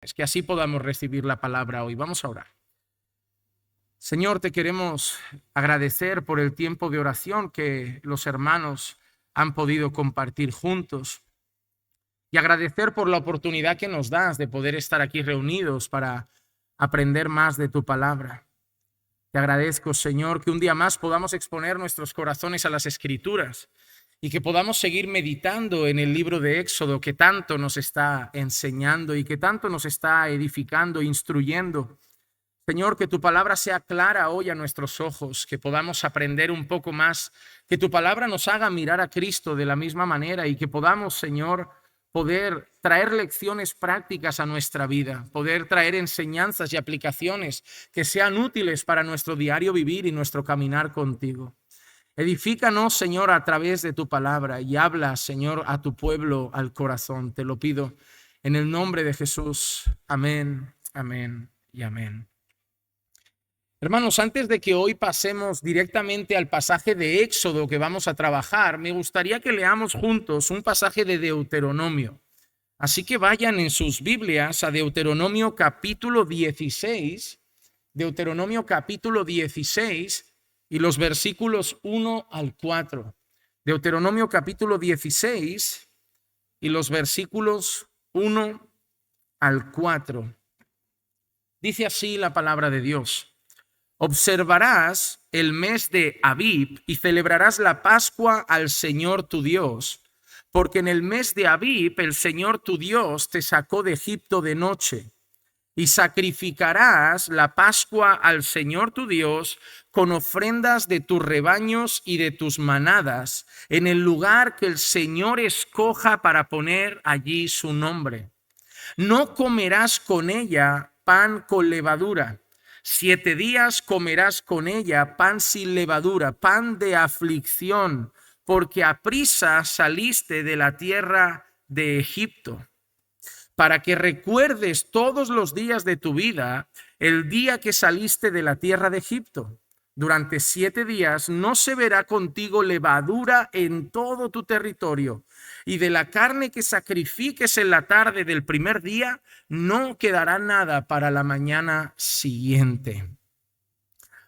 corazones, que así podamos recibir la palabra hoy. Vamos a orar. Señor, te queremos agradecer por el tiempo de oración que los hermanos han podido compartir juntos y agradecer por la oportunidad que nos das de poder estar aquí reunidos para aprender más de tu palabra. Te agradezco, Señor, que un día más podamos exponer nuestros corazones a las Escrituras y que podamos seguir meditando en el libro de Éxodo que tanto nos está enseñando y que tanto nos está edificando, instruyendo. Señor, que tu palabra sea clara hoy a nuestros ojos, que podamos aprender un poco más, que tu palabra nos haga mirar a Cristo de la misma manera y que podamos, Señor, poder traer lecciones prácticas a nuestra vida, poder traer enseñanzas y aplicaciones que sean útiles para nuestro diario vivir y nuestro caminar contigo. Edifícanos, Señor, a través de tu palabra y habla, Señor, a tu pueblo al corazón. Te lo pido en el nombre de Jesús. Amén, amén y amén. Hermanos, antes de que hoy pasemos directamente al pasaje de Éxodo que vamos a trabajar, me gustaría que leamos juntos un pasaje de Deuteronomio. Así que vayan en sus Biblias a Deuteronomio capítulo 16, Deuteronomio capítulo 16 y los versículos 1 al 4. Deuteronomio capítulo 16 y los versículos 1 al 4. Dice así la palabra de Dios. Observarás el mes de Abib y celebrarás la Pascua al Señor tu Dios, porque en el mes de Abib el Señor tu Dios te sacó de Egipto de noche. Y sacrificarás la Pascua al Señor tu Dios con ofrendas de tus rebaños y de tus manadas en el lugar que el Señor escoja para poner allí su nombre. No comerás con ella pan con levadura. 7 días comerás con ella pan sin levadura, pan de aflicción, porque aprisa saliste de la tierra de Egipto. Para que recuerdes todos los días de tu vida el día que saliste de la tierra de Egipto. Durante 7 días no se verá contigo levadura en todo tu territorio, y de la carne que sacrifiques en la tarde del primer día no quedará nada para la mañana siguiente.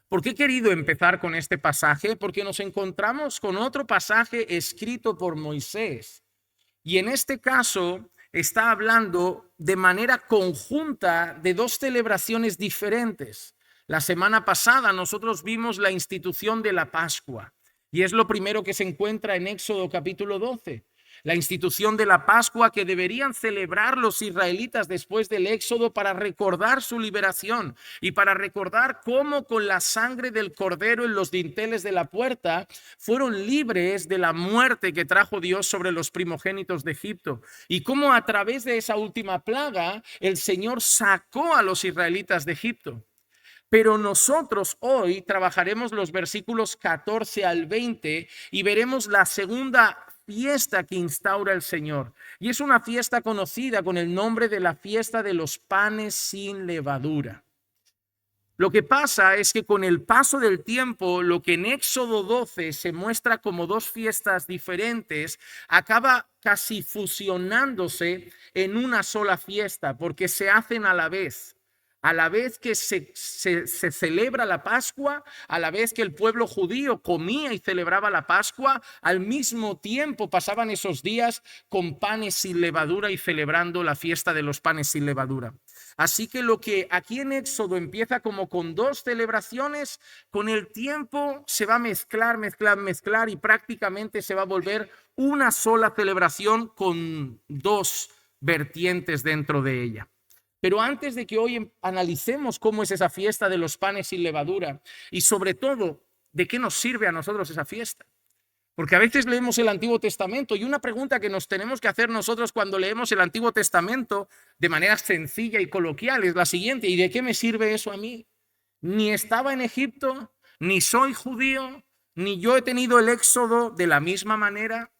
¿Por qué he querido empezar con este pasaje? Porque nos encontramos con otro pasaje escrito por Moisés, y en este caso está hablando de manera conjunta de 2 celebraciones diferentes. La semana pasada nosotros vimos la institución de la Pascua y es lo primero que se encuentra en Éxodo capítulo 12. La institución de la Pascua que deberían celebrar los israelitas después del Éxodo para recordar su liberación y para recordar cómo con la sangre del cordero en los dinteles de la puerta fueron libres de la muerte que trajo Dios sobre los primogénitos de Egipto y cómo a través de esa última plaga el Señor sacó a los israelitas de Egipto. Pero nosotros hoy trabajaremos los versículos 14 al 20 y veremos la segunda fiesta que instaura el Señor. Y es una fiesta conocida con el nombre de la fiesta de los panes sin levadura. Lo que pasa es que con el paso del tiempo, lo que en Éxodo 12 se muestra como 2 fiestas diferentes, acaba casi fusionándose en una sola fiesta, porque se hacen a la vez. A la vez que se celebra la Pascua, a la vez que el pueblo judío comía y celebraba la Pascua, al mismo tiempo pasaban esos días con panes sin levadura y celebrando la fiesta de los panes sin levadura. Así que lo que aquí en Éxodo empieza como con 2 celebraciones, con el tiempo se va a mezclar y prácticamente se va a volver una sola celebración con 2 vertientes dentro de ella. Pero antes de que hoy analicemos cómo es esa fiesta de los panes sin levadura y sobre todo de qué nos sirve a nosotros esa fiesta. Porque a veces leemos el Antiguo Testamento y una pregunta que nos tenemos que hacer nosotros cuando leemos el Antiguo Testamento de manera sencilla y coloquial es la siguiente: ¿y de qué me sirve eso a mí? Ni estaba en Egipto, ni soy judío, ni yo he tenido el éxodo de la misma manera.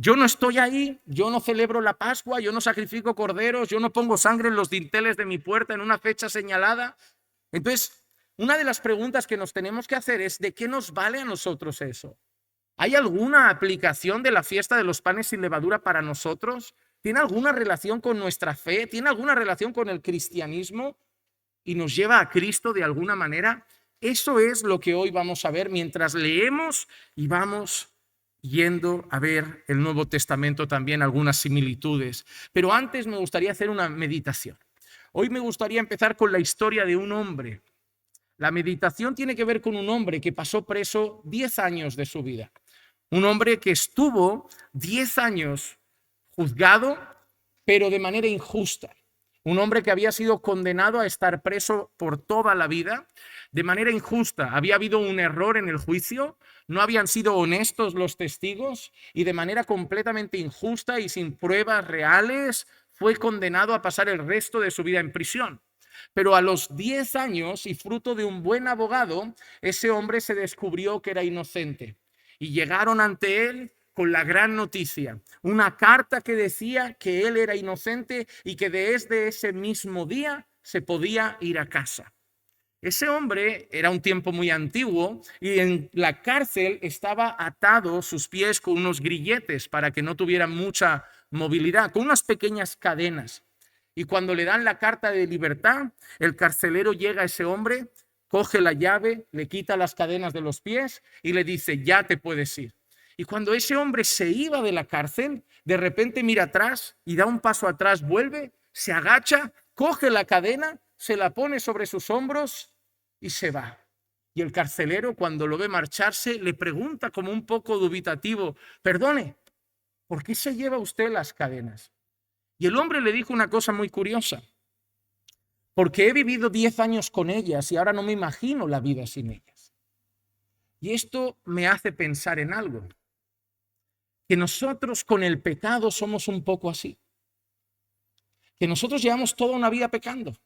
Yo no estoy ahí, yo no celebro la Pascua, yo no sacrifico corderos, yo no pongo sangre en los dinteles de mi puerta en una fecha señalada. Entonces, una de las preguntas que nos tenemos que hacer es: ¿de qué nos vale a nosotros eso? ¿Hay alguna aplicación de la fiesta de los panes sin levadura para nosotros? ¿Tiene alguna relación con nuestra fe? ¿Tiene alguna relación con el cristianismo? ¿Y nos lleva a Cristo de alguna manera? Eso es lo que hoy vamos a ver mientras leemos y vamos yendo a ver el Nuevo Testamento también, algunas similitudes. Pero antes me gustaría hacer una meditación. Hoy me gustaría empezar con la historia de un hombre. La meditación tiene que ver con un hombre que pasó preso 10 años de su vida. Un hombre que estuvo 10 años juzgado, pero de manera injusta. Un hombre que había sido condenado a estar preso por toda la vida de manera injusta. Había habido un error en el juicio, no habían sido honestos los testigos y de manera completamente injusta y sin pruebas reales fue condenado a pasar el resto de su vida en prisión. Pero a los 10 años y fruto de un buen abogado, ese hombre se descubrió que era inocente y llegaron ante él con la gran noticia, una carta que decía que él era inocente y que desde ese mismo día se podía ir a casa. Ese hombre era un tiempo muy antiguo y en la cárcel estaba atado sus pies con unos grilletes para que no tuviera mucha movilidad, con unas pequeñas cadenas. Y cuando le dan la carta de libertad, el carcelero llega a ese hombre, coge la llave, le quita las cadenas de los pies y le dice, ya te puedes ir. Y cuando ese hombre se iba de la cárcel, de repente mira atrás y da un paso atrás, vuelve, se agacha, coge la cadena, se la pone sobre sus hombros y se va. Y el carcelero, cuando lo ve marcharse, le pregunta como un poco dubitativo, perdone, ¿por qué se lleva usted las cadenas? Y el hombre le dijo una cosa muy curiosa, porque he vivido 10 años con ellas y ahora no me imagino la vida sin ellas. Y esto me hace pensar en algo, que nosotros con el pecado somos un poco así, que nosotros llevamos toda una vida pecando,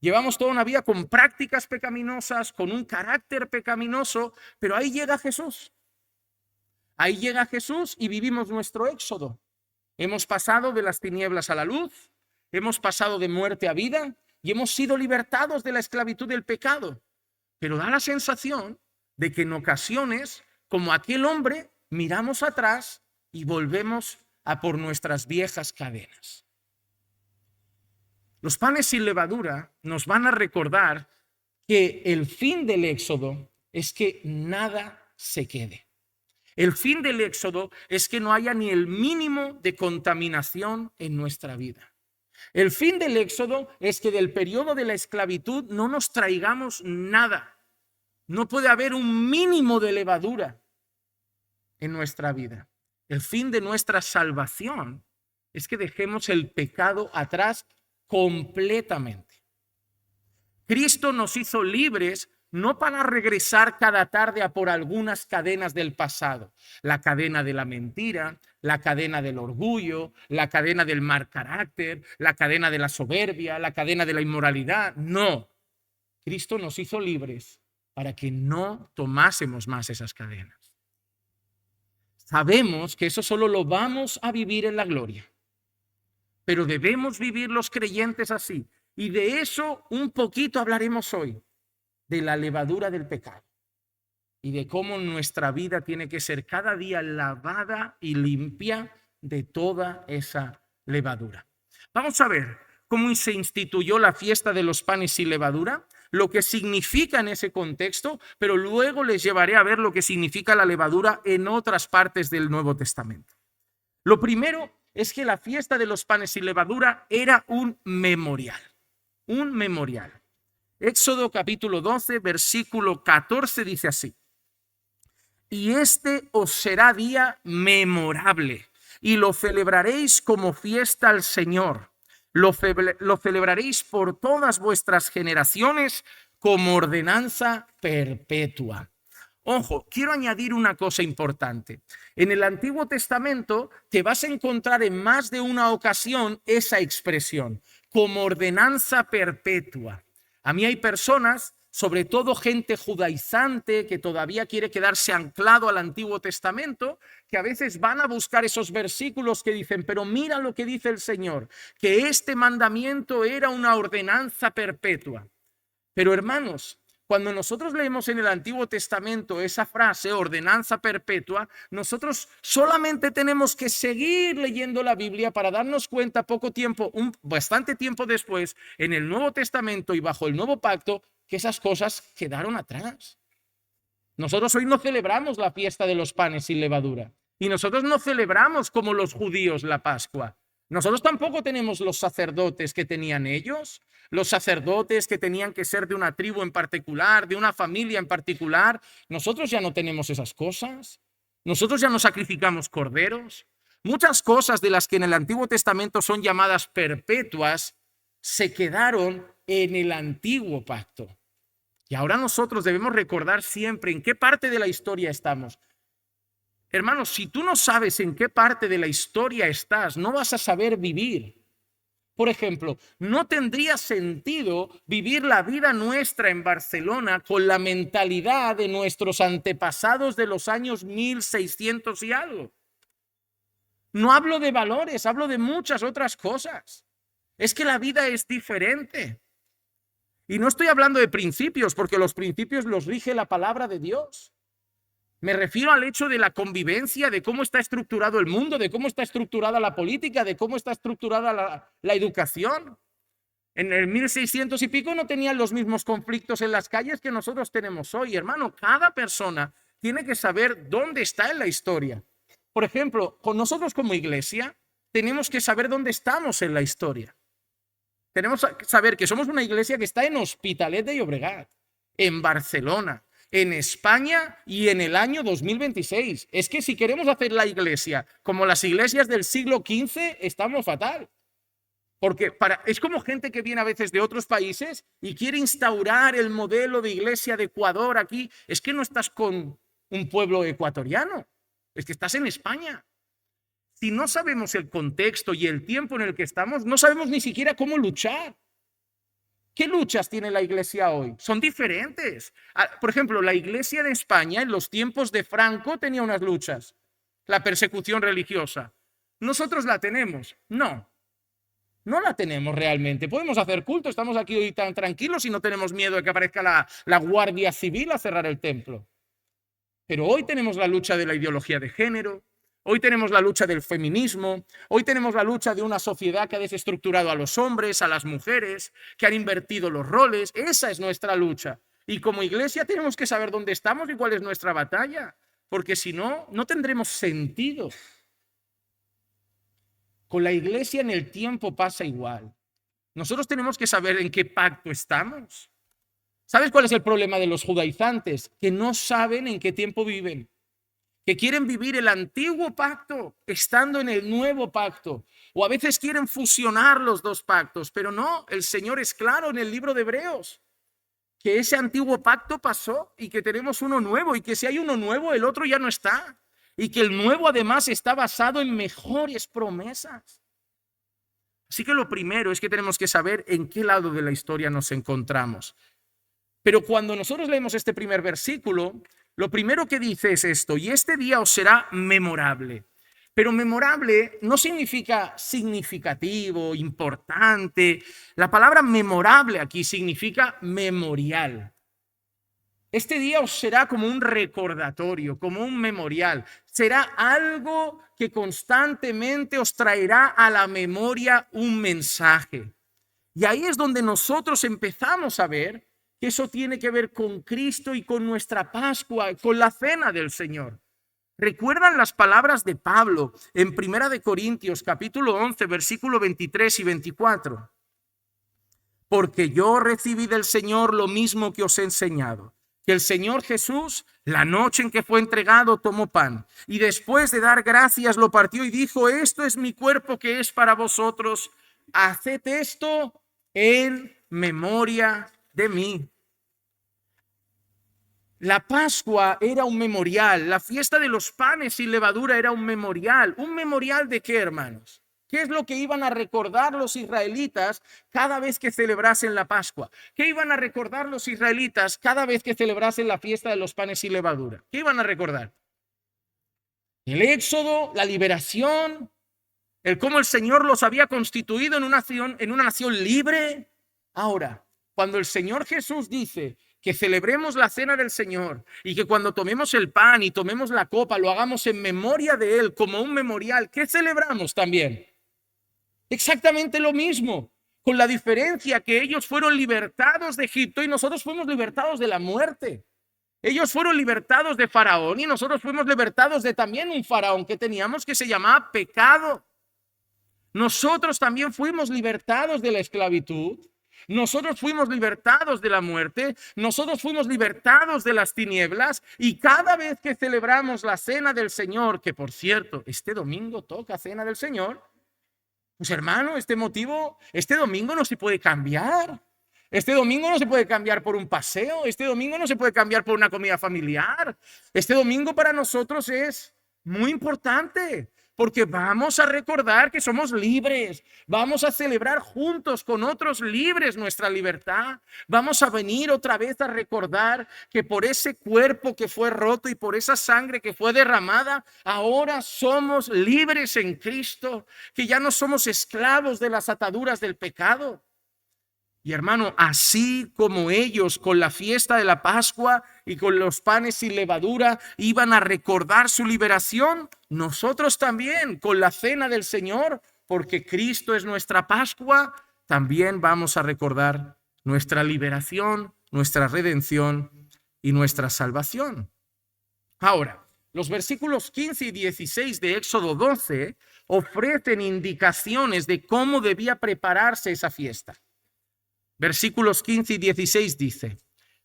llevamos toda una vida con prácticas pecaminosas, con un carácter pecaminoso, pero ahí llega Jesús. Ahí llega Jesús y vivimos nuestro éxodo. Hemos pasado de las tinieblas a la luz, hemos pasado de muerte a vida y hemos sido libertados de la esclavitud del pecado. Pero da la sensación de que en ocasiones, como aquel hombre, miramos atrás y volvemos a por nuestras viejas cadenas. Los panes sin levadura nos van a recordar que el fin del éxodo es que nada se quede. El fin del éxodo es que no haya ni el mínimo de contaminación en nuestra vida. El fin del éxodo es que del periodo de la esclavitud no nos traigamos nada. No puede haber un mínimo de levadura en nuestra vida. El fin de nuestra salvación es que dejemos el pecado atrás completamente. Cristo nos hizo libres no para regresar cada tarde a por algunas cadenas del pasado, la cadena de la mentira, la cadena del orgullo, la cadena del mal carácter, la cadena de la soberbia, la cadena de la inmoralidad. No, Cristo nos hizo libres para que no tomásemos más esas cadenas. Sabemos que eso solo lo vamos a vivir en la gloria, pero debemos vivir los creyentes así. Y de eso un poquito hablaremos hoy, de la levadura del pecado y de cómo nuestra vida tiene que ser cada día lavada y limpia de toda esa levadura. Vamos a ver cómo se instituyó la fiesta de los panes sin levadura, lo que significa en ese contexto, pero luego les llevaré a ver lo que significa la levadura en otras partes del Nuevo Testamento. Lo primero es que la fiesta de los panes sin levadura era un memorial. Un memorial. Éxodo capítulo 12, versículo 14 dice así: y este os será día memorable, y lo celebraréis como fiesta al Señor. Lo celebraréis por todas vuestras generaciones como ordenanza perpetua. Ojo, quiero añadir una cosa importante. En el Antiguo Testamento te vas a encontrar en más de una ocasión esa expresión, como ordenanza perpetua. A mí hay personas, sobre todo gente judaizante que todavía quiere quedarse anclado al Antiguo Testamento, que a veces van a buscar esos versículos que dicen, pero mira lo que dice el Señor, que este mandamiento era una ordenanza perpetua. Pero hermanos, Cuando nosotros leemos en el Antiguo Testamento esa frase, ordenanza perpetua, nosotros solamente tenemos que seguir leyendo la Biblia para darnos cuenta poco tiempo, bastante tiempo después, en el Nuevo Testamento y bajo el Nuevo Pacto, que esas cosas quedaron atrás. Nosotros hoy no celebramos la fiesta de los panes sin levadura y nosotros no celebramos como los judíos la Pascua. Nosotros tampoco tenemos los sacerdotes que tenían ellos, los sacerdotes que tenían que ser de una tribu en particular, de una familia en particular. Nosotros ya no tenemos esas cosas. Nosotros ya no sacrificamos corderos. Muchas cosas de las que en el Antiguo Testamento son llamadas perpetuas se quedaron en el Antiguo Pacto. Y ahora nosotros debemos recordar siempre en qué parte de la historia estamos. Hermanos, si tú no sabes en qué parte de la historia estás, no vas a saber vivir. Por ejemplo, no tendría sentido vivir la vida nuestra en Barcelona con la mentalidad de nuestros antepasados de los años 1600 y algo. No hablo de valores, hablo de muchas otras cosas. Es que la vida es diferente. Y no estoy hablando de principios, porque los principios los rige la palabra de Dios. Me refiero al hecho de la convivencia, de cómo está estructurado el mundo, de cómo está estructurada la política, de cómo está estructurada la educación. En el 1600 y pico no tenían los mismos conflictos en las calles que nosotros tenemos hoy. Hermano, cada persona tiene que saber dónde está en la historia. Por ejemplo, con nosotros como iglesia tenemos que saber dónde estamos en la historia. Tenemos que saber que somos una iglesia que está en Hospitalet de Llobregat, en Barcelona, en España y en el año 2026. Es que si queremos hacer la iglesia como las iglesias del siglo XV, estamos fatal. Porque es como gente que viene a veces de otros países y quiere instaurar el modelo de iglesia de Ecuador aquí. Es que no estás con un pueblo ecuatoriano, es que estás en España. Si no sabemos el contexto y el tiempo en el que estamos, no sabemos ni siquiera cómo luchar. ¿Qué luchas tiene la iglesia hoy? Son diferentes. Por ejemplo, la iglesia de España en los tiempos de Franco tenía unas luchas. La persecución religiosa. ¿Nosotros la tenemos? No. No la tenemos realmente. Podemos hacer culto, estamos aquí hoy tan tranquilos y no tenemos miedo de que aparezca la Guardia Civil a cerrar el templo. Pero hoy tenemos la lucha de la ideología de género. Hoy tenemos la lucha del feminismo, hoy tenemos la lucha de una sociedad que ha desestructurado a los hombres, a las mujeres, que han invertido los roles. Esa es nuestra lucha. Y como iglesia tenemos que saber dónde estamos y cuál es nuestra batalla, porque si no, no tendremos sentido. Con la iglesia en el tiempo pasa igual. Nosotros tenemos que saber en qué pacto estamos. ¿Sabes cuál es el problema de los judaizantes? Que no saben en qué tiempo viven. Que quieren vivir el antiguo pacto estando en el nuevo pacto. O a veces quieren fusionar los dos pactos, pero no, el Señor es claro en el libro de Hebreos, que ese antiguo pacto pasó y que tenemos uno nuevo y que si hay uno nuevo, el otro ya no está. Y que el nuevo además está basado en mejores promesas. Así que lo primero es que tenemos que saber en qué lado de la historia nos encontramos. Pero cuando nosotros leemos este primer versículo, lo primero que dice es esto: y este día os será memorable. Pero memorable no significa significativo, importante. La palabra memorable aquí significa memorial. Este día os será como un recordatorio, como un memorial. Será algo que constantemente os traerá a la memoria un mensaje. Y ahí es donde nosotros empezamos a ver que eso tiene que ver con Cristo y con nuestra Pascua, con la cena del Señor. ¿Recuerdan las palabras de Pablo en 1 Corintios capítulo 11, versículo 23 y 24? Porque yo recibí del Señor lo mismo que os he enseñado, que el Señor Jesús, la noche en que fue entregado, tomó pan y después de dar gracias lo partió y dijo: esto es mi cuerpo que es para vosotros, haced esto en memoria de mí. La Pascua era un memorial, la fiesta de los panes sin levadura era un memorial. ¿Un memorial de qué, hermanos? ¿Qué es lo que iban a recordar los israelitas cada vez que celebrasen la Pascua? ¿Qué iban a recordar los israelitas cada vez que celebrasen la fiesta de los panes sin levadura? ¿Qué iban a recordar? El éxodo, la liberación, el cómo el Señor los había constituido en una nación libre. Ahora, cuando el Señor Jesús dice que celebremos la cena del Señor y que cuando tomemos el pan y tomemos la copa lo hagamos en memoria de Él como un memorial. ¿Qué celebramos también? Exactamente lo mismo, con la diferencia que ellos fueron libertados de Egipto y nosotros fuimos libertados de la muerte. Ellos fueron libertados de Faraón y nosotros fuimos libertados de también un faraón que teníamos que se llamaba pecado. Nosotros también fuimos libertados de la esclavitud. Nosotros fuimos libertados de la muerte, nosotros fuimos libertados de las tinieblas y cada vez que celebramos la cena del Señor, que por cierto, este domingo toca cena del Señor, pues hermano, este domingo no se puede cambiar. Este domingo no se puede cambiar por un paseo, este domingo no se puede cambiar por una comida familiar. Este domingo para nosotros es muy importante porque vamos a recordar que somos libres, vamos a celebrar juntos con otros libres nuestra libertad, vamos a venir otra vez a recordar que por ese cuerpo que fue roto y por esa sangre que fue derramada, ahora somos libres en Cristo, que ya no somos esclavos de las ataduras del pecado. Y hermano, así como ellos con la fiesta de la Pascua y con los panes sin levadura iban a recordar su liberación, nosotros también con la cena del Señor, porque Cristo es nuestra Pascua, también vamos a recordar nuestra liberación, nuestra redención y nuestra salvación. Ahora, los versículos 15 y 16 de Éxodo 12 ofrecen indicaciones de cómo debía prepararse esa fiesta. Versículos 15 y 16 dice: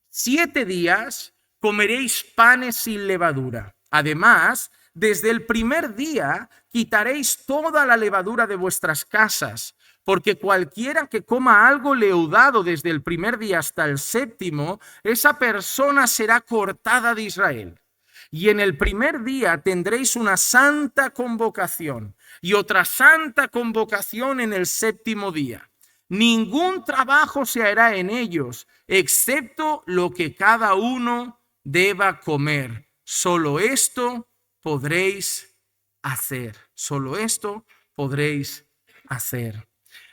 7 días comeréis panes sin levadura. Además, desde el primer día quitaréis toda la levadura de vuestras casas, porque cualquiera que coma algo leudado desde el primer día hasta el séptimo, esa persona será cortada de Israel. Y en el primer día tendréis una santa convocación y otra santa convocación en el séptimo día. Ningún trabajo se hará en ellos, excepto lo que cada uno deba comer. Solo esto podréis hacer. Solo esto podréis hacer.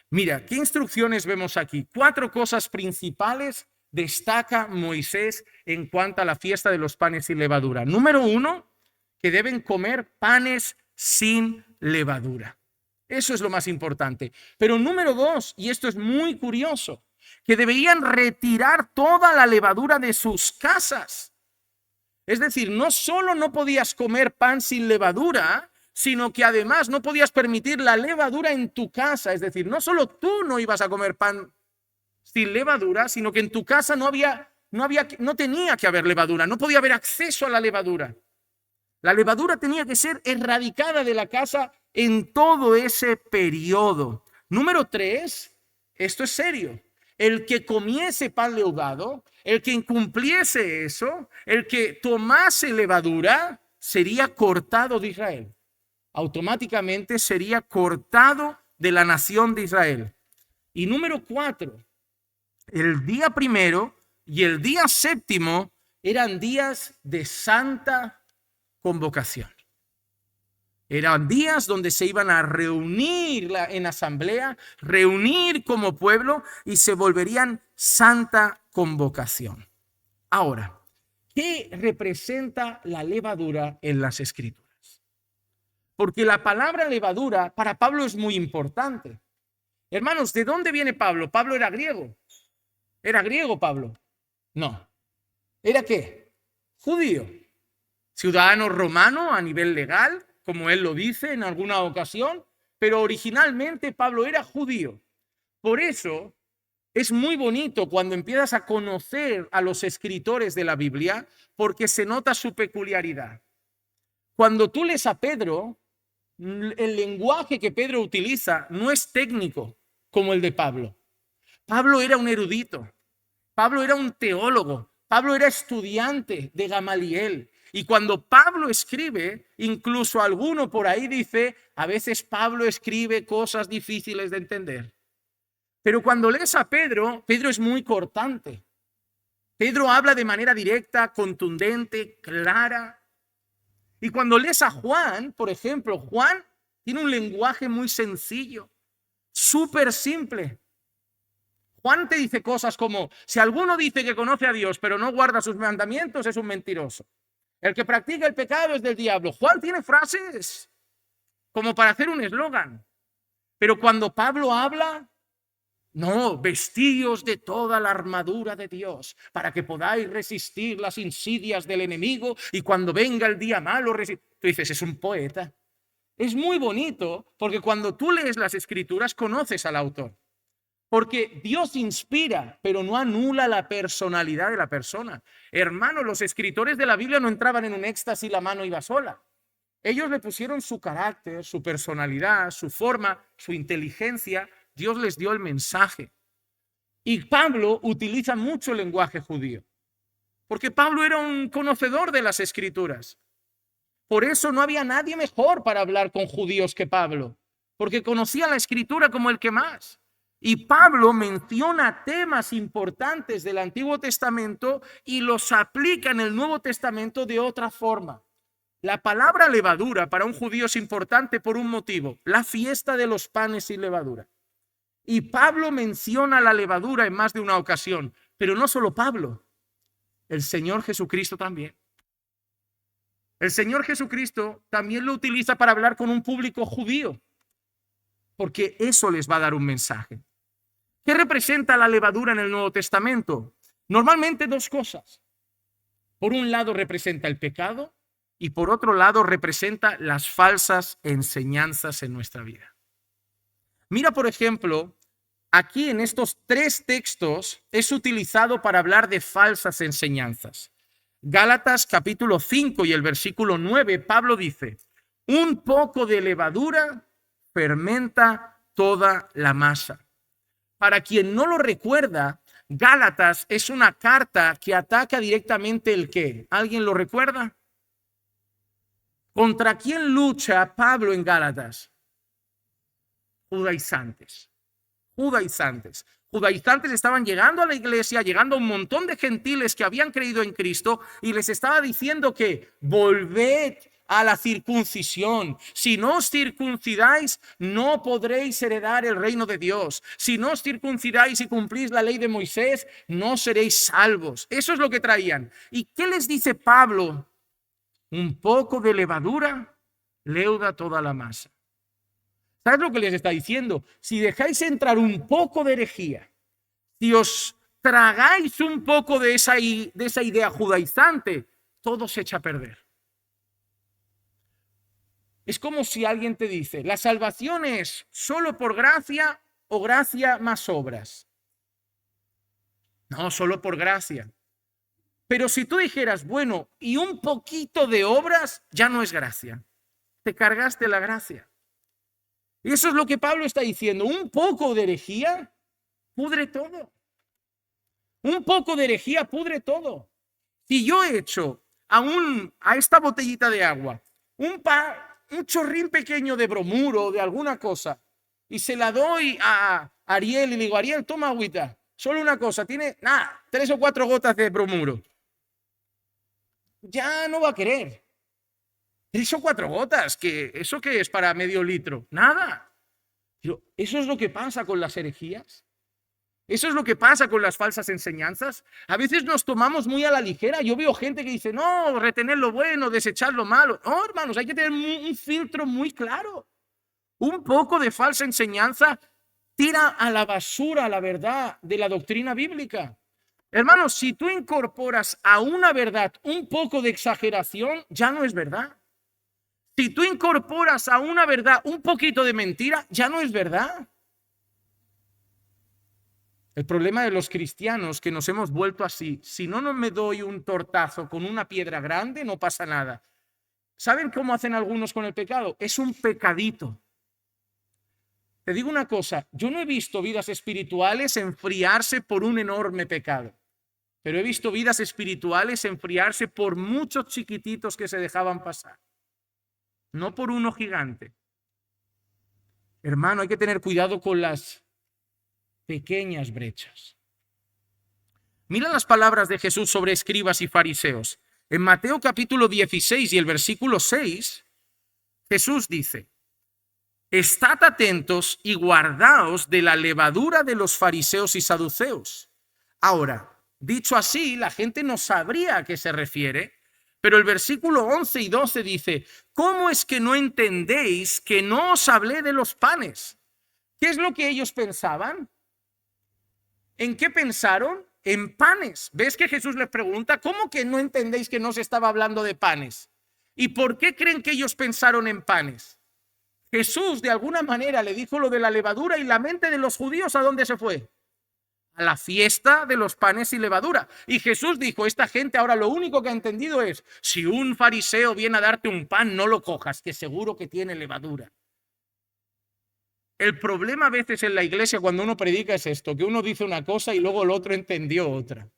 Mira, ¿qué instrucciones vemos aquí? 4 cosas principales destaca Moisés en cuanto a la fiesta de los panes sin levadura. Número 1, que deben comer panes sin levadura. Eso es lo más importante. Pero número 2, y esto es muy curioso, que deberían retirar toda la levadura de sus casas. Es decir, no solo no podías comer pan sin levadura, sino que además no podías permitir la levadura en tu casa. Es decir, no solo tú no ibas a comer pan sin levadura, sino que en tu casa no tenía que haber levadura, no podía haber acceso a la levadura. La levadura tenía que ser erradicada de la casa en todo ese periodo. Número 3, esto es serio. El que comiese pan leudado, el que incumpliese eso, el que tomase levadura, sería cortado de Israel. Automáticamente sería cortado de la nación de Israel. Y número 4, el día primero y el día séptimo eran días de santa convocación. Eran días donde se iban a reunir en asamblea, reunir como pueblo y se volverían santa convocación. Ahora, ¿qué representa la levadura en las Escrituras? Porque la palabra levadura para Pablo es muy importante. Hermanos, ¿de dónde viene Pablo? Pablo era griego. ¿Era griego Pablo? No. ¿Era qué? Judío. Ciudadano romano a nivel legal, como él lo dice en alguna ocasión, pero originalmente Pablo era judío. Por eso es muy bonito cuando empiezas a conocer a los escritores de la Biblia, porque se nota su peculiaridad. Cuando tú lees a Pedro, el lenguaje que Pedro utiliza no es técnico como el de Pablo. Pablo era un erudito, Pablo era un teólogo, Pablo era estudiante de Gamaliel. Y cuando Pablo escribe, incluso alguno por ahí dice, a veces Pablo escribe cosas difíciles de entender. Pero cuando lees a Pedro, Pedro es muy cortante. Pedro habla de manera directa, contundente, clara. Y cuando lees a Juan, por ejemplo, Juan tiene un lenguaje muy sencillo, súper simple. Juan te dice cosas como, si alguno dice que conoce a Dios pero no guarda sus mandamientos, es un mentiroso. El que practica el pecado es del diablo. Juan tiene frases como para hacer un eslogan. Pero cuando Pablo habla, no, vestíos de toda la armadura de Dios para que podáis resistir las insidias del enemigo y cuando venga el día malo, tú dices, es un poeta. Es muy bonito porque cuando tú lees las escrituras conoces al autor. Porque Dios inspira, pero no anula la personalidad de la persona. Hermano, los escritores de la Biblia no entraban en un éxtasis y la mano iba sola. Ellos le pusieron su carácter, su personalidad, su forma, su inteligencia. Dios les dio el mensaje. Y Pablo utiliza mucho el lenguaje judío, porque Pablo era un conocedor de las escrituras. Por eso no había nadie mejor para hablar con judíos que Pablo, porque conocía la escritura como el que más. Y Pablo menciona temas importantes del Antiguo Testamento y los aplica en el Nuevo Testamento de otra forma. La palabra levadura para un judío es importante por un motivo, la fiesta de los panes sin levadura. Y Pablo menciona la levadura en más de una ocasión, pero no solo Pablo, el Señor Jesucristo también. El Señor Jesucristo también lo utiliza para hablar con un público judío, porque eso les va a dar un mensaje. ¿Qué representa la levadura en el Nuevo Testamento? Normalmente dos cosas. Por un lado representa el pecado y por otro lado representa las falsas enseñanzas en nuestra vida. Mira, por ejemplo, aquí en estos tres textos es utilizado para hablar de falsas enseñanzas. Gálatas capítulo 5 y el versículo 9, Pablo dice, un poco de levadura fermenta toda la masa. Para quien no lo recuerda, Gálatas es una carta que ataca directamente el ¿qué? ¿Alguien lo recuerda? ¿Contra quién lucha Pablo en Gálatas? Judaizantes. Judaizantes estaban llegando a la iglesia, llegando a un montón de gentiles que habían creído en Cristo y les estaba diciendo que volved a la circuncisión. Si no os circuncidáis, no podréis heredar el reino de Dios. Si no os circuncidáis y cumplís la ley de Moisés, no seréis salvos. Eso es lo que traían. ¿Y qué les dice Pablo? Un poco de levadura leuda toda la masa. ¿Sabes lo que les está diciendo? Si dejáis entrar un poco de herejía, si os tragáis un poco de esa idea judaizante, todo se echa a perder. Es como si alguien te dice, la salvación es solo por gracia o gracia más obras. No, solo por gracia. Pero si tú dijeras, bueno, y un poquito de obras, ya no es gracia. Te cargaste la gracia. Y eso es lo que Pablo está diciendo. Un poco de herejía pudre todo. Un poco de herejía pudre todo. Si yo echo a esta botellita de agua un chorrín pequeño de bromuro o de alguna cosa y se la doy a Ariel y le digo, Ariel, toma agüita. Solo una cosa, tiene 3 o 4 gotas de bromuro. Ya no va a querer. 3 o 4 gotas, ¿eso qué es para medio litro? Nada. Pero eso es lo que pasa con las herejías. Eso es lo que pasa con las falsas enseñanzas. A veces nos tomamos muy a la ligera. Yo veo gente que dice, no, retener lo bueno, desechar lo malo. No, hermanos, hay que tener un filtro muy claro. Un poco de falsa enseñanza tira a la basura la verdad de la doctrina bíblica. Hermanos, si tú incorporas a una verdad un poco de exageración, ya no es verdad. Si tú incorporas a una verdad un poquito de mentira, ya no es verdad. El problema de los cristianos que nos hemos vuelto así, si no me doy un tortazo con una piedra grande, no pasa nada. ¿Saben cómo hacen algunos con el pecado? Es un pecadito. Te digo una cosa, yo no he visto vidas espirituales enfriarse por un enorme pecado, pero he visto vidas espirituales enfriarse por muchos chiquititos que se dejaban pasar, no por uno gigante. Hermano, hay que tener cuidado con las pequeñas brechas. Mira las palabras de Jesús sobre escribas y fariseos. En Mateo capítulo 16 y el versículo 6, Jesús dice, Estad atentos y guardaos de la levadura de los fariseos y saduceos. Ahora, dicho así, la gente no sabría a qué se refiere, pero el versículo 11 y 12 dice, ¿cómo es que no entendéis que no os hablé de los panes? ¿Qué es lo que ellos pensaban? ¿En qué pensaron? En panes. ¿Ves que Jesús les pregunta, ¿cómo que no entendéis que no se estaba hablando de panes? ¿Y por qué creen que ellos pensaron en panes? Jesús de alguna manera le dijo lo de la levadura y la mente de los judíos, ¿a dónde se fue? A la fiesta de los panes y levadura. Y Jesús dijo, esta gente ahora lo único que ha entendido es, si un fariseo viene a darte un pan, no lo cojas, que seguro que tiene levadura. El problema a veces en la iglesia cuando uno predica es esto, que uno dice una cosa y luego el otro entendió otra.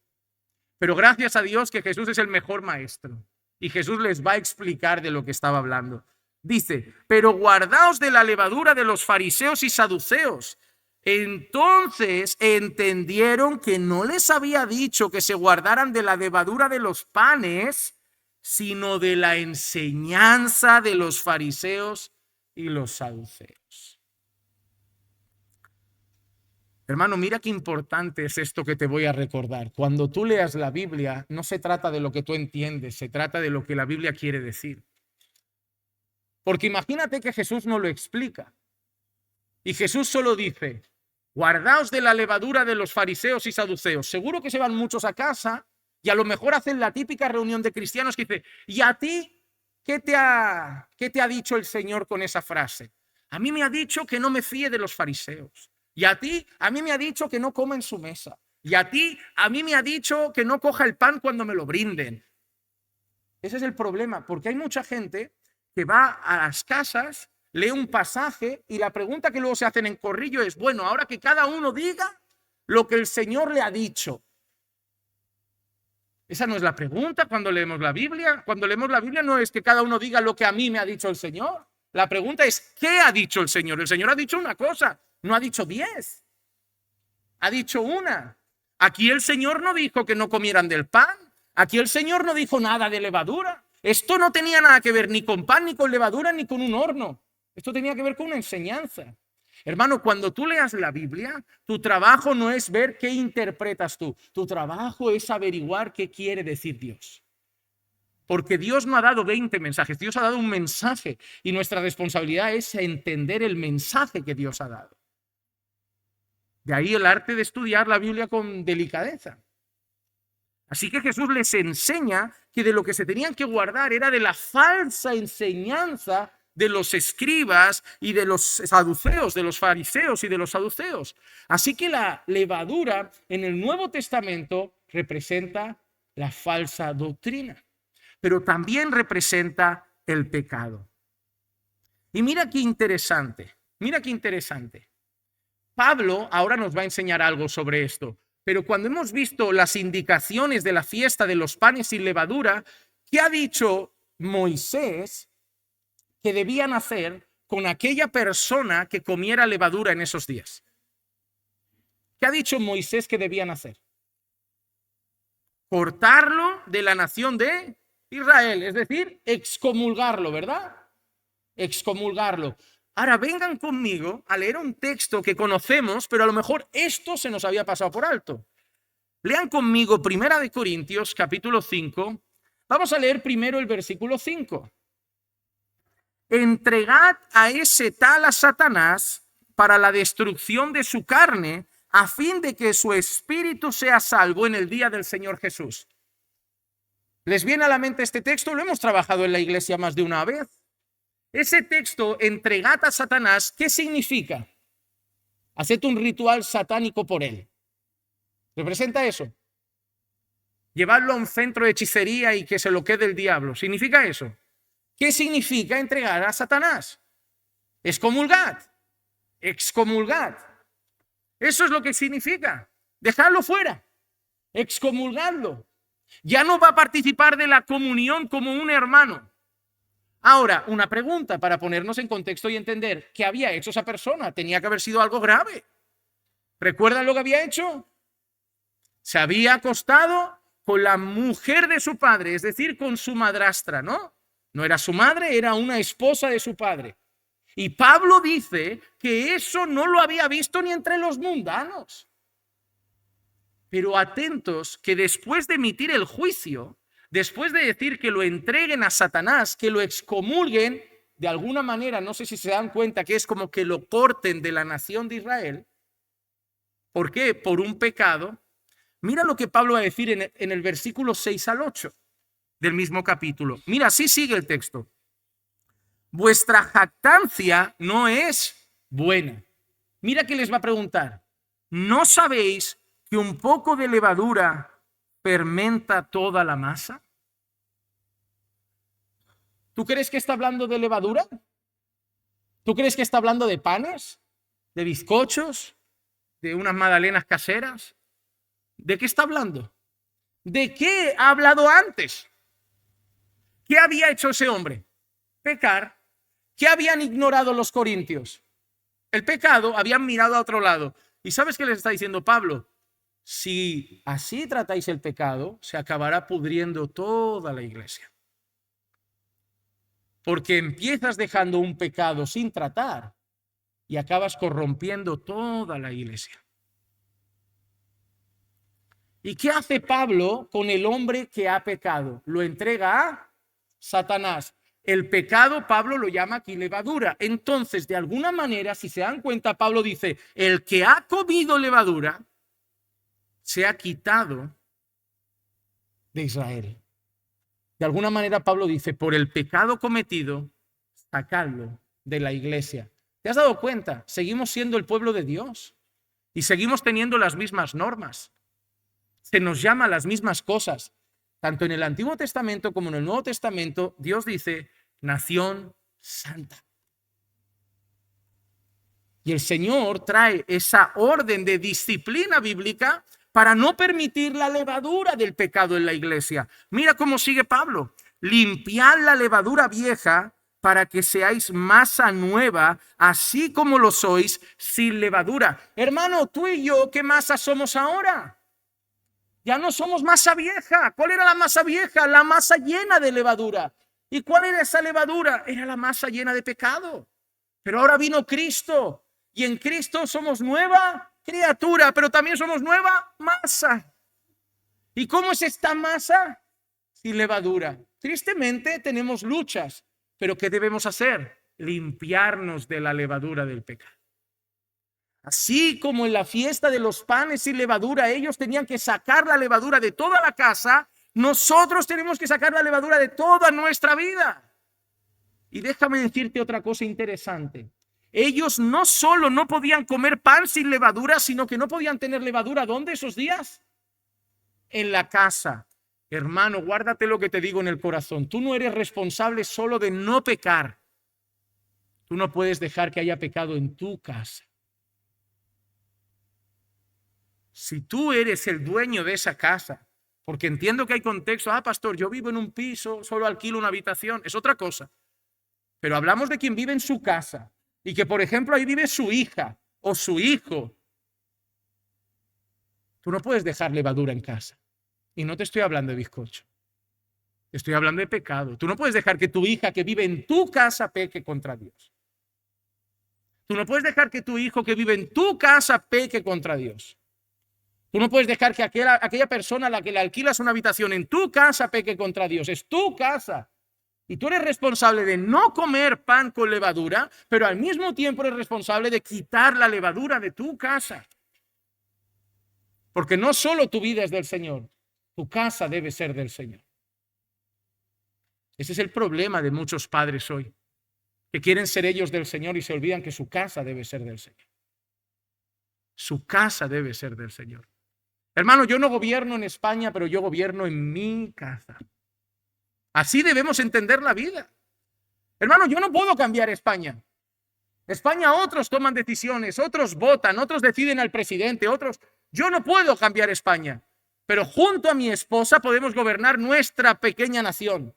Pero gracias a Dios que Jesús es el mejor maestro y Jesús les va a explicar de lo que estaba hablando. Dice, pero guardaos de la levadura de los fariseos y saduceos. Entonces entendieron que no les había dicho que se guardaran de la levadura de los panes, sino de la enseñanza de los fariseos y los saduceos. Hermano, mira qué importante es esto que te voy a recordar. Cuando tú leas la Biblia, no se trata de lo que tú entiendes, se trata de lo que la Biblia quiere decir. Porque imagínate que Jesús no lo explica. Y Jesús solo dice, guardaos de la levadura de los fariseos y saduceos. Seguro que se van muchos a casa y a lo mejor hacen la típica reunión de cristianos que dice, ¿y a ti qué te ha dicho el Señor con esa frase? A mí me ha dicho que no me fíe de los fariseos. Y a ti, a mí me ha dicho que no coma en su mesa. Y a ti, a mí me ha dicho que no coja el pan cuando me lo brinden. Ese es el problema, porque hay mucha gente que va a las casas, lee un pasaje y la pregunta que luego se hacen en corrillo es, bueno, ahora que cada uno diga lo que el Señor le ha dicho. Esa no es la pregunta cuando leemos la Biblia. Cuando leemos la Biblia no es que cada uno diga lo que a mí me ha dicho el Señor. La pregunta es, ¿qué ha dicho el Señor? El Señor ha dicho una cosa, no ha dicho 10. Ha dicho una. Aquí el Señor no dijo que no comieran del pan. Aquí el Señor no dijo nada de levadura. Esto no tenía nada que ver ni con pan, ni con levadura, ni con un horno. Esto tenía que ver con una enseñanza. Hermano, cuando tú leas la Biblia, tu trabajo no es ver qué interpretas tú. Tu trabajo es averiguar qué quiere decir Dios. Porque Dios no ha dado 20 mensajes, Dios ha dado un mensaje y nuestra responsabilidad es entender el mensaje que Dios ha dado. De ahí el arte de estudiar la Biblia con delicadeza. Así que Jesús les enseña que de lo que se tenían que guardar era de la falsa enseñanza de los escribas y de los saduceos, de los fariseos y de los saduceos. Así que la levadura en el Nuevo Testamento representa la falsa doctrina, pero también representa el pecado. Y mira qué interesante, mira qué interesante. Pablo ahora nos va a enseñar algo sobre esto, pero cuando hemos visto las indicaciones de la fiesta de los panes sin levadura, ¿qué ha dicho Moisés que debían hacer con aquella persona que comiera levadura en esos días? ¿Qué ha dicho Moisés que debían hacer? Cortarlo de la nación de Israel, es decir, excomulgarlo, ¿verdad? Excomulgarlo. Ahora vengan conmigo a leer un texto que conocemos, pero a lo mejor esto se nos había pasado por alto. Lean conmigo 1 Corintios capítulo 5. Vamos a leer primero el versículo 5. Entregad a ese tal a Satanás para la destrucción de su carne, a fin de que su espíritu sea salvo en el día del Señor Jesús. ¿Les viene a la mente este texto? Lo hemos trabajado en la iglesia más de una vez. Ese texto, entregad a Satanás, ¿qué significa? Haced un ritual satánico por él. ¿Representa eso? Llevarlo a un centro de hechicería y que se lo quede el diablo. ¿Significa eso? ¿Qué significa entregar a Satanás? Excomulgad. Excomulgad. Eso es lo que significa. Dejadlo fuera. Excomulgadlo. Ya no va a participar de la comunión como un hermano. Ahora, una pregunta para ponernos en contexto y entender qué había hecho esa persona. Tenía que haber sido algo grave. ¿Recuerdan lo que había hecho? Se había acostado con la mujer de su padre, es decir, con su madrastra, ¿no? No era su madre, era una esposa de su padre. Y Pablo dice que eso no lo había visto ni entre los mundanos. Pero atentos, que después de emitir el juicio, después de decir que lo entreguen a Satanás, que lo excomulguen, de alguna manera, no sé si se dan cuenta que es como que lo corten de la nación de Israel. ¿Por qué? Por un pecado. Mira lo que Pablo va a decir en el versículo 6 al 8 del mismo capítulo. Mira, así sigue el texto. Vuestra jactancia no es buena. Mira que les va a preguntar. ¿No sabéis que un poco de levadura fermenta toda la masa? ¿Tú crees que está hablando de levadura? ¿Tú crees que está hablando de panes? ¿De bizcochos? ¿De unas magdalenas caseras? ¿De qué está hablando? ¿De qué ha hablado antes? ¿Qué había hecho ese hombre? Pecar. ¿Qué habían ignorado los corintios? El pecado, habían mirado a otro lado. ¿Y sabes qué les está diciendo Pablo? Si así tratáis el pecado, se acabará pudriendo toda la iglesia. Porque empiezas dejando un pecado sin tratar y acabas corrompiendo toda la iglesia. ¿Y qué hace Pablo con el hombre que ha pecado? Lo entrega a Satanás. El pecado, Pablo lo llama aquí levadura. Entonces, de alguna manera, si se dan cuenta, Pablo dice, el que ha comido levadura se ha quitado de Israel. De alguna manera, Pablo dice, por el pecado cometido, sacadlo de la iglesia. ¿Te has dado cuenta? Seguimos siendo el pueblo de Dios y seguimos teniendo las mismas normas. Se nos llama las mismas cosas. Tanto en el Antiguo Testamento como en el Nuevo Testamento, Dios dice, nación santa. Y el Señor trae esa orden de disciplina bíblica para no permitir la levadura del pecado en la iglesia. Mira cómo sigue Pablo. Limpiad la levadura vieja para que seáis masa nueva, así como lo sois sin levadura. Hermano, tú y yo, ¿qué masa somos ahora? Ya no somos masa vieja. ¿Cuál era la masa vieja? La masa llena de levadura. ¿Y cuál era esa levadura? Era la masa llena de pecado. Pero ahora vino Cristo y en Cristo somos nueva criatura, pero también somos nueva masa. ¿Y cómo es esta masa? Sin levadura. Tristemente tenemos luchas, pero ¿qué debemos hacer? Limpiarnos de la levadura del pecado. Así como en la fiesta de los panes sin levadura, ellos tenían que sacar la levadura de toda la casa, nosotros tenemos que sacar la levadura de toda nuestra vida. Y déjame decirte otra cosa interesante. Ellos no solo no podían comer pan sin levadura, sino que no podían tener levadura. ¿Dónde esos días? En la casa. Hermano, guárdate lo que te digo en el corazón. Tú no eres responsable solo de no pecar. Tú no puedes dejar que haya pecado en tu casa. Si tú eres el dueño de esa casa, porque entiendo que hay contexto, pastor, yo vivo en un piso, solo alquilo una habitación, es otra cosa. Pero hablamos de quien vive en su casa y que, por ejemplo, ahí vive su hija o su hijo. Tú no puedes dejar levadura en casa. Y no te estoy hablando de bizcocho. Te estoy hablando de pecado. Tú no puedes dejar que tu hija que vive en tu casa peque contra Dios. Tú no puedes dejar que tu hijo que vive en tu casa peque contra Dios. Tú no puedes dejar que aquella persona a la que le alquilas una habitación en tu casa peque contra Dios. Es tu casa. Y tú eres responsable de no comer pan con levadura, pero al mismo tiempo eres responsable de quitar la levadura de tu casa. Porque no solo tu vida es del Señor, tu casa debe ser del Señor. Ese es el problema de muchos padres hoy, que quieren ser ellos del Señor y se olvidan que su casa debe ser del Señor. Su casa debe ser del Señor. Hermano, yo no gobierno en España, pero yo gobierno en mi casa. Así debemos entender la vida. Hermano, yo no puedo cambiar España. España, otros toman decisiones, otros votan, otros deciden al presidente, otros. Yo no puedo cambiar España, pero junto a mi esposa podemos gobernar nuestra pequeña nación.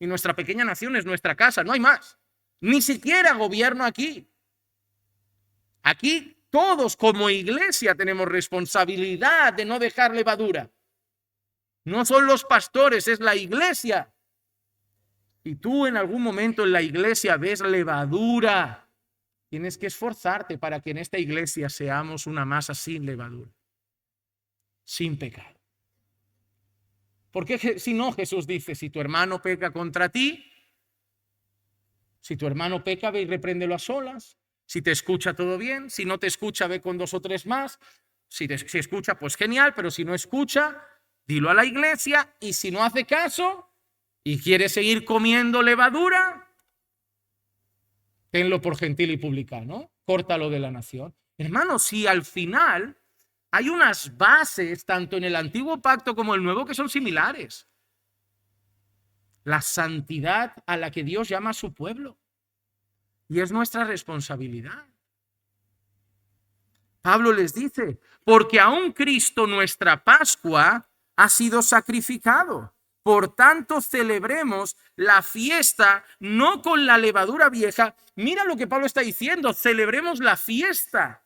Y nuestra pequeña nación es nuestra casa, no hay más. Ni siquiera gobierno aquí. Aquí todos como iglesia tenemos responsabilidad de no dejar levadura. No son los pastores, es la iglesia. Y tú en algún momento en la iglesia ves levadura, Tienes que esforzarte para que en esta iglesia seamos una masa sin levadura, sin pecado. Porque si no, Jesús dice, si tu hermano peca contra ti, si tu hermano peca, ve y repréndelo a solas. Si te escucha, todo bien. Si no te escucha, ve con 2 o 3 más. Si escucha, pues genial, pero si no escucha, dilo a la iglesia. Y si no hace caso y quiere seguir comiendo levadura, tenlo por gentil y publicano, córtalo de la nación. Hermano, si al final hay unas bases, tanto en el antiguo pacto como el nuevo, que son similares. La santidad a la que Dios llama a su pueblo. Y es nuestra responsabilidad. Pablo les dice, porque aún Cristo, nuestra Pascua, ha sido sacrificado. Por tanto, celebremos la fiesta no con la levadura vieja. Mira lo que Pablo está diciendo, celebremos la fiesta.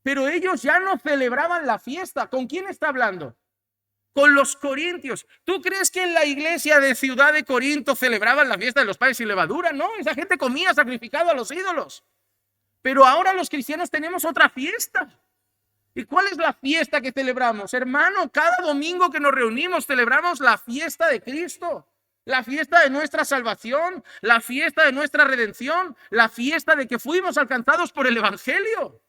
Pero ellos ya no celebraban la fiesta. ¿Con quién está hablando? Con los corintios. ¿Tú crees que en la iglesia de Ciudad de Corinto celebraban la fiesta de los panes sin levadura? No, esa gente comía sacrificado a los ídolos. Pero ahora los cristianos tenemos otra fiesta. ¿Y cuál es la fiesta que celebramos? Hermano, cada domingo que nos reunimos celebramos la fiesta de Cristo, la fiesta de nuestra salvación, la fiesta de nuestra redención, la fiesta de que fuimos alcanzados por el Evangelio.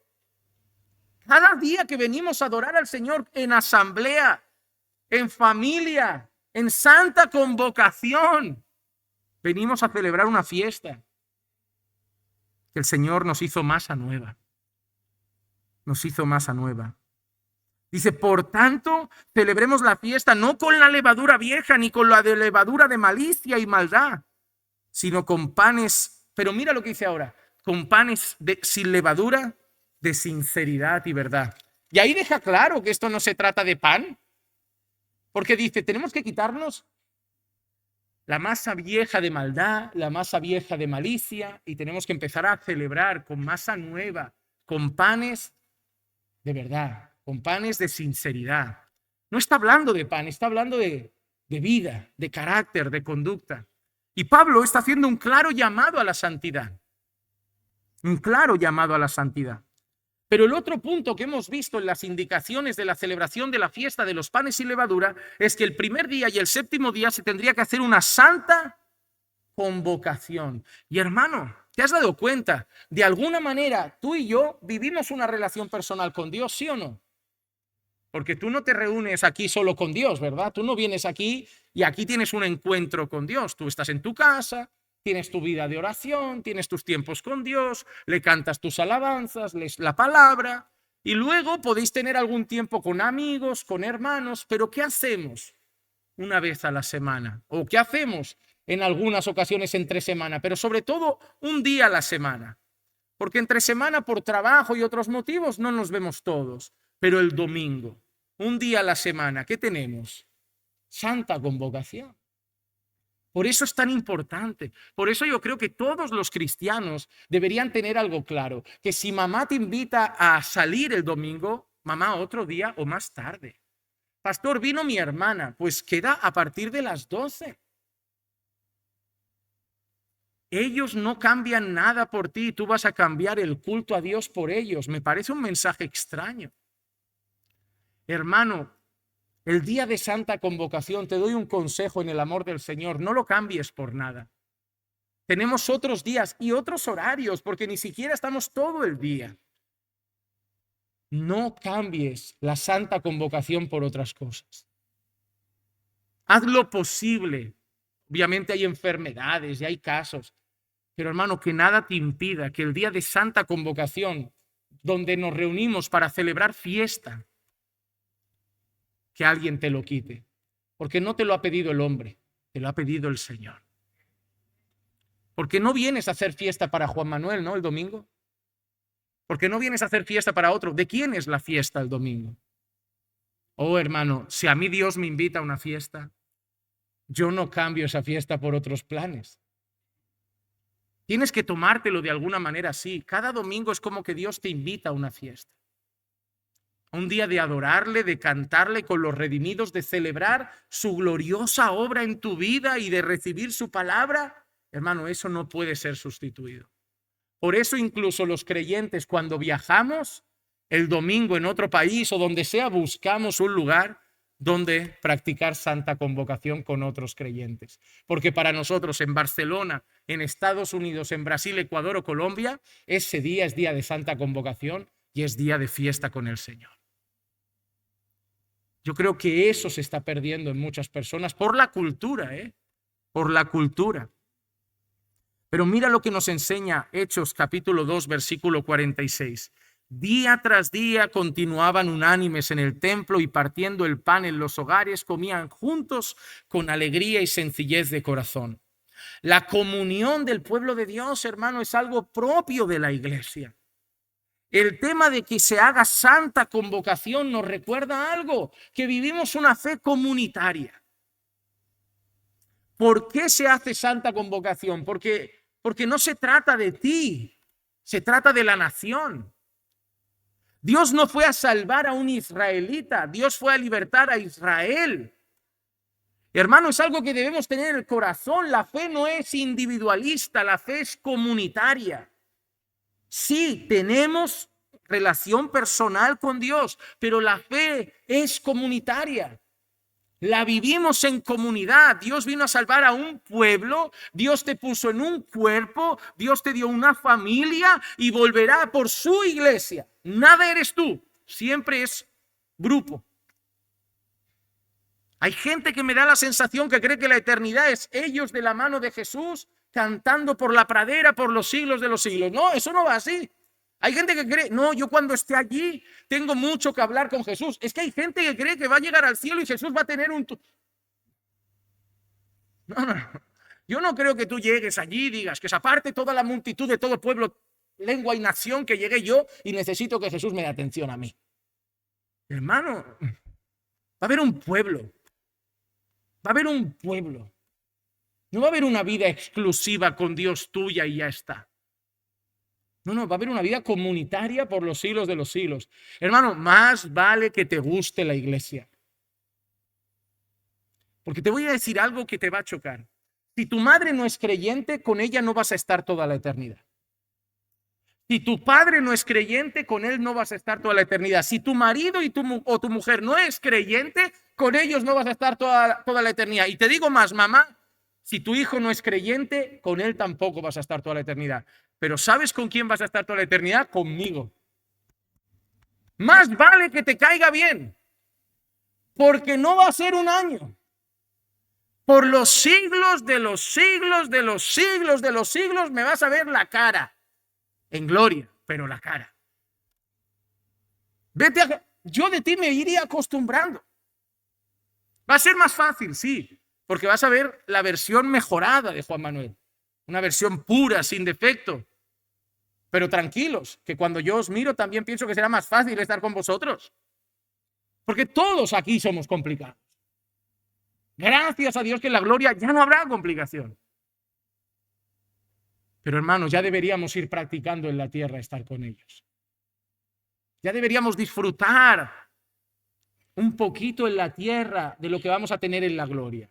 Cada día que venimos a adorar al Señor en asamblea, en familia, en santa convocación, venimos a celebrar una fiesta. El Señor nos hizo masa nueva. Nos hizo masa nueva. Dice, por tanto, celebremos la fiesta no con la levadura vieja ni con la de levadura de malicia y maldad, sino con panes, pero mira lo que dice ahora, con panes sin levadura, de sinceridad y verdad. Y ahí deja claro que esto no se trata de pan, porque dice, tenemos que quitarnos la masa vieja de maldad, la masa vieja de malicia, y tenemos que empezar a celebrar con masa nueva, con panes de verdad, con panes de sinceridad. No está hablando de pan, está hablando de vida, de carácter, de conducta. Y Pablo está haciendo un claro llamado a la santidad. Un claro llamado a la santidad. Pero el otro punto que hemos visto en las indicaciones de la celebración de la fiesta de los panes sin levadura es que el primer día y el séptimo día se tendría que hacer una santa convocación. Y hermano, ¿te has dado cuenta? De alguna manera, tú y yo vivimos una relación personal con Dios, ¿sí o no? Porque tú no te reúnes aquí solo con Dios, ¿verdad? Tú no vienes aquí y aquí tienes un encuentro con Dios. Tú estás en tu casa, tienes tu vida de oración, tienes tus tiempos con Dios, le cantas tus alabanzas, lees la palabra y luego podéis tener algún tiempo con amigos, con hermanos, pero ¿qué hacemos una vez a la semana? ¿O qué hacemos en algunas ocasiones entre semana? Pero sobre todo un día a la semana. Porque entre semana por trabajo y otros motivos no nos vemos todos. Pero el domingo, un día a la semana, ¿qué tenemos? Santa convocación. Por eso es tan importante. Por eso yo creo que todos los cristianos deberían tener algo claro. Que si mamá te invita a salir el domingo, mamá, otro día o más tarde. Pastor, vino mi hermana, pues queda a partir de las 12. Ellos no cambian nada por ti, tú vas a cambiar el culto a Dios por ellos. Me parece un mensaje extraño. Hermano, el día de Santa Convocación, te doy un consejo en el amor del Señor, no lo cambies por nada. Tenemos otros días y otros horarios, porque ni siquiera estamos todo el día. No cambies la Santa Convocación por otras cosas. Haz lo posible. Obviamente hay enfermedades y hay casos, pero hermano, que nada te impida que el día de Santa Convocación, donde nos reunimos para celebrar fiesta, que alguien te lo quite, porque no te lo ha pedido el hombre, te lo ha pedido el Señor. Porque no vienes a hacer fiesta para Juan Manuel, ¿no? El domingo. Porque no vienes a hacer fiesta para otro. ¿De quién es la fiesta el domingo? Oh, hermano, si a mí Dios me invita a una fiesta, yo no cambio esa fiesta por otros planes. Tienes que tomártelo de alguna manera así. Cada domingo es como que Dios te invita a una fiesta. Un día de adorarle, de cantarle con los redimidos, de celebrar su gloriosa obra en tu vida y de recibir su palabra. Hermano, eso no puede ser sustituido Por eso incluso los creyentes, cuando viajamos el domingo en otro país o donde sea, buscamos un lugar donde practicar santa convocación con otros creyentes. Porque para nosotros en Barcelona, en Estados Unidos, en Brasil, Ecuador o Colombia, ese día es día de santa convocación y es día de fiesta con el Señor. Yo creo que eso se está perdiendo en muchas personas por la cultura, por la cultura. Pero mira lo que nos enseña Hechos capítulo 2, versículo 46. Día tras día continuaban unánimes en el templo y partiendo el pan en los hogares, comían juntos con alegría y sencillez de corazón. La comunión del pueblo de Dios, hermano, es algo propio de la iglesia. El tema de que se haga santa convocación nos recuerda algo, que vivimos una fe comunitaria. ¿Por qué se hace santa convocación? Porque no se trata de ti, se trata de la nación. Dios no fue a salvar a un israelita, Dios fue a libertar a Israel. Hermano, es algo que debemos tener en el corazón. La fe no es individualista, la fe es comunitaria. Sí, tenemos relación personal con Dios, pero la fe es comunitaria. La vivimos en comunidad. Dios vino a salvar a un pueblo, Dios te puso en un cuerpo, Dios te dio una familia y volverá por su iglesia. Nada eres tú, siempre es grupo. Hay gente que me da la sensación que cree que la eternidad es ellos de la mano de Jesús cantando por la pradera por los siglos de los siglos. No, eso no va así. Hay gente que cree, no, yo cuando esté allí tengo mucho que hablar con Jesús. Es que hay gente que cree que va a llegar al cielo y Jesús va a tener un... No. Yo no creo que tú llegues allí y digas que se aparte toda la multitud de todo pueblo, lengua y nación, que llegue yo y necesito que Jesús me dé atención a mí. Hermano, va a haber un pueblo. Va a haber un pueblo. No va a haber una vida exclusiva con Dios tuya y ya está. No, va a haber una vida comunitaria por los siglos de los siglos. Hermano, más vale que te guste la iglesia. Porque te voy a decir algo que te va a chocar. Si tu madre no es creyente, con ella no vas a estar toda la eternidad. Si tu padre no es creyente, con él no vas a estar toda la eternidad. Si tu marido o tu mujer no es creyente, con ellos no vas a estar toda la eternidad. Y te digo más, mamá, si tu hijo no es creyente, con él tampoco vas a estar toda la eternidad. Pero ¿sabes con quién vas a estar toda la eternidad? Conmigo. Más vale que te caiga bien, porque no va a ser un año. Por los siglos de los siglos de los siglos de los siglos me vas a ver la cara. En gloria, pero la cara. Yo de ti me iría acostumbrando. Va a ser más fácil, sí, porque vas a ver la versión mejorada de Juan Manuel. Una versión pura, sin defecto. Pero tranquilos, que cuando yo os miro también pienso que será más fácil estar con vosotros. Porque todos aquí somos complicados. Gracias a Dios que en la gloria ya no habrá complicación. Pero hermanos, ya deberíamos ir practicando en la tierra estar con ellos. Ya deberíamos disfrutar un poquito en la tierra de lo que vamos a tener en la gloria.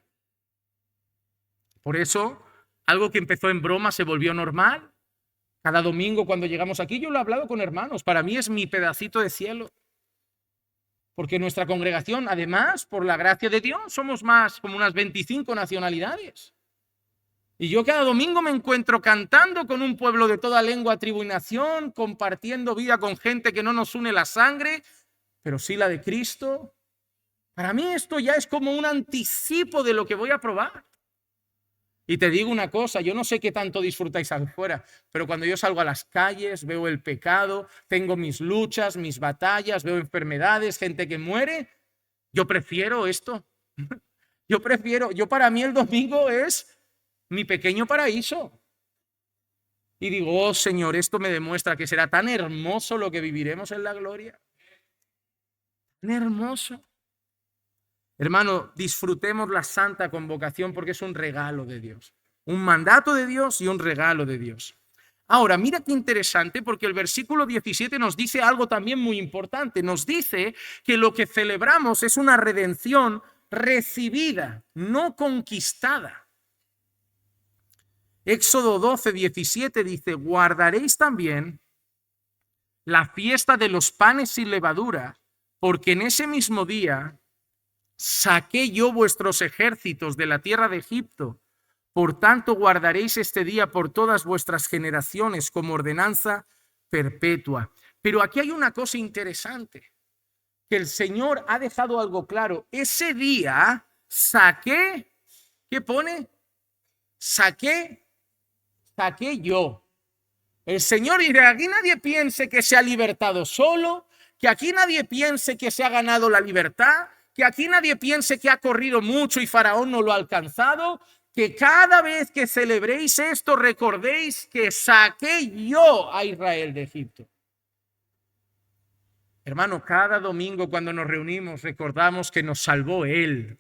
Por eso, algo que empezó en broma se volvió normal. Cada domingo cuando llegamos aquí, yo lo he hablado con hermanos, para mí es mi pedacito de cielo. Porque nuestra congregación, además, por la gracia de Dios, somos más como unas 25 nacionalidades. Y yo cada domingo me encuentro cantando con un pueblo de toda lengua, tribu y nación, compartiendo vida con gente que no nos une la sangre, pero sí la de Cristo. Para mí esto ya es como un anticipo de lo que voy a probar. Y te digo una cosa, yo no sé qué tanto disfrutáis afuera, pero cuando yo salgo a las calles, veo el pecado, tengo mis luchas, mis batallas, veo enfermedades, gente que muere, yo prefiero esto. Yo para mí el domingo es mi pequeño paraíso. Y digo, oh Señor, esto me demuestra que será tan hermoso lo que viviremos en la gloria. Tan hermoso. Hermano, disfrutemos la santa convocación porque es un regalo de Dios. Un mandato de Dios y un regalo de Dios. Ahora, mira qué interesante porque el versículo 17 nos dice algo también muy importante. Nos dice que lo que celebramos es una redención recibida, no conquistada. Éxodo 12:17 dice, guardaréis también la fiesta de los panes sin levadura, porque en ese mismo día saqué yo vuestros ejércitos de la tierra de Egipto. Por tanto, guardaréis este día por todas vuestras generaciones como ordenanza perpetua. Pero aquí hay una cosa interesante, que el Señor ha dejado algo claro. Ese día saqué, ¿qué pone? Saqué yo. El Señor dice, aquí nadie piense que se ha libertado solo, que aquí nadie piense que se ha ganado la libertad, que aquí nadie piense que ha corrido mucho y Faraón no lo ha alcanzado, que cada vez que celebréis esto recordéis que saqué yo a Israel de Egipto. Hermano, cada domingo cuando nos reunimos recordamos que nos salvó Él.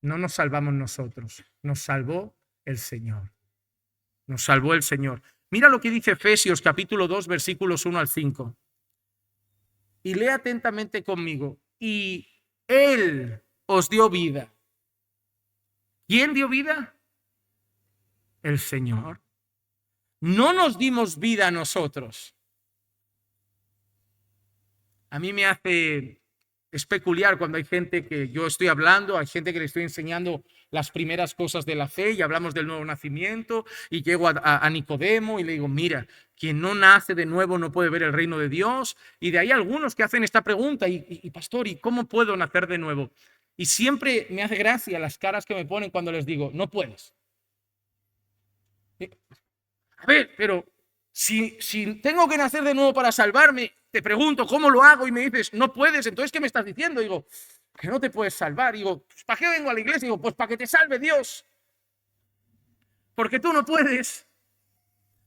No nos salvamos nosotros, nos salvó el Señor. Nos salvó el Señor. Mira lo que dice Efesios capítulo 2, versículos 1 al 5. Y lee atentamente conmigo. Y Él os dio vida. ¿Quién dio vida? El Señor. No nos dimos vida a nosotros. A mí me hace... Es peculiar cuando hay gente que yo estoy hablando, hay gente que le estoy enseñando las primeras cosas de la fe y hablamos del nuevo nacimiento y llego a Nicodemo y le digo, mira, quien no nace de nuevo no puede ver el reino de Dios. Y de ahí algunos que hacen esta pregunta, y pastor, ¿y cómo puedo nacer de nuevo? Y siempre me hace gracia las caras que me ponen cuando les digo, no puedes. A ver, pero si tengo que nacer de nuevo para salvarme, te pregunto, ¿cómo lo hago? Y me dices, no puedes, entonces, ¿qué me estás diciendo? Digo, que no te puedes salvar. Digo, pues, ¿para qué vengo a la iglesia? Digo, pues para que te salve Dios. Porque tú no puedes.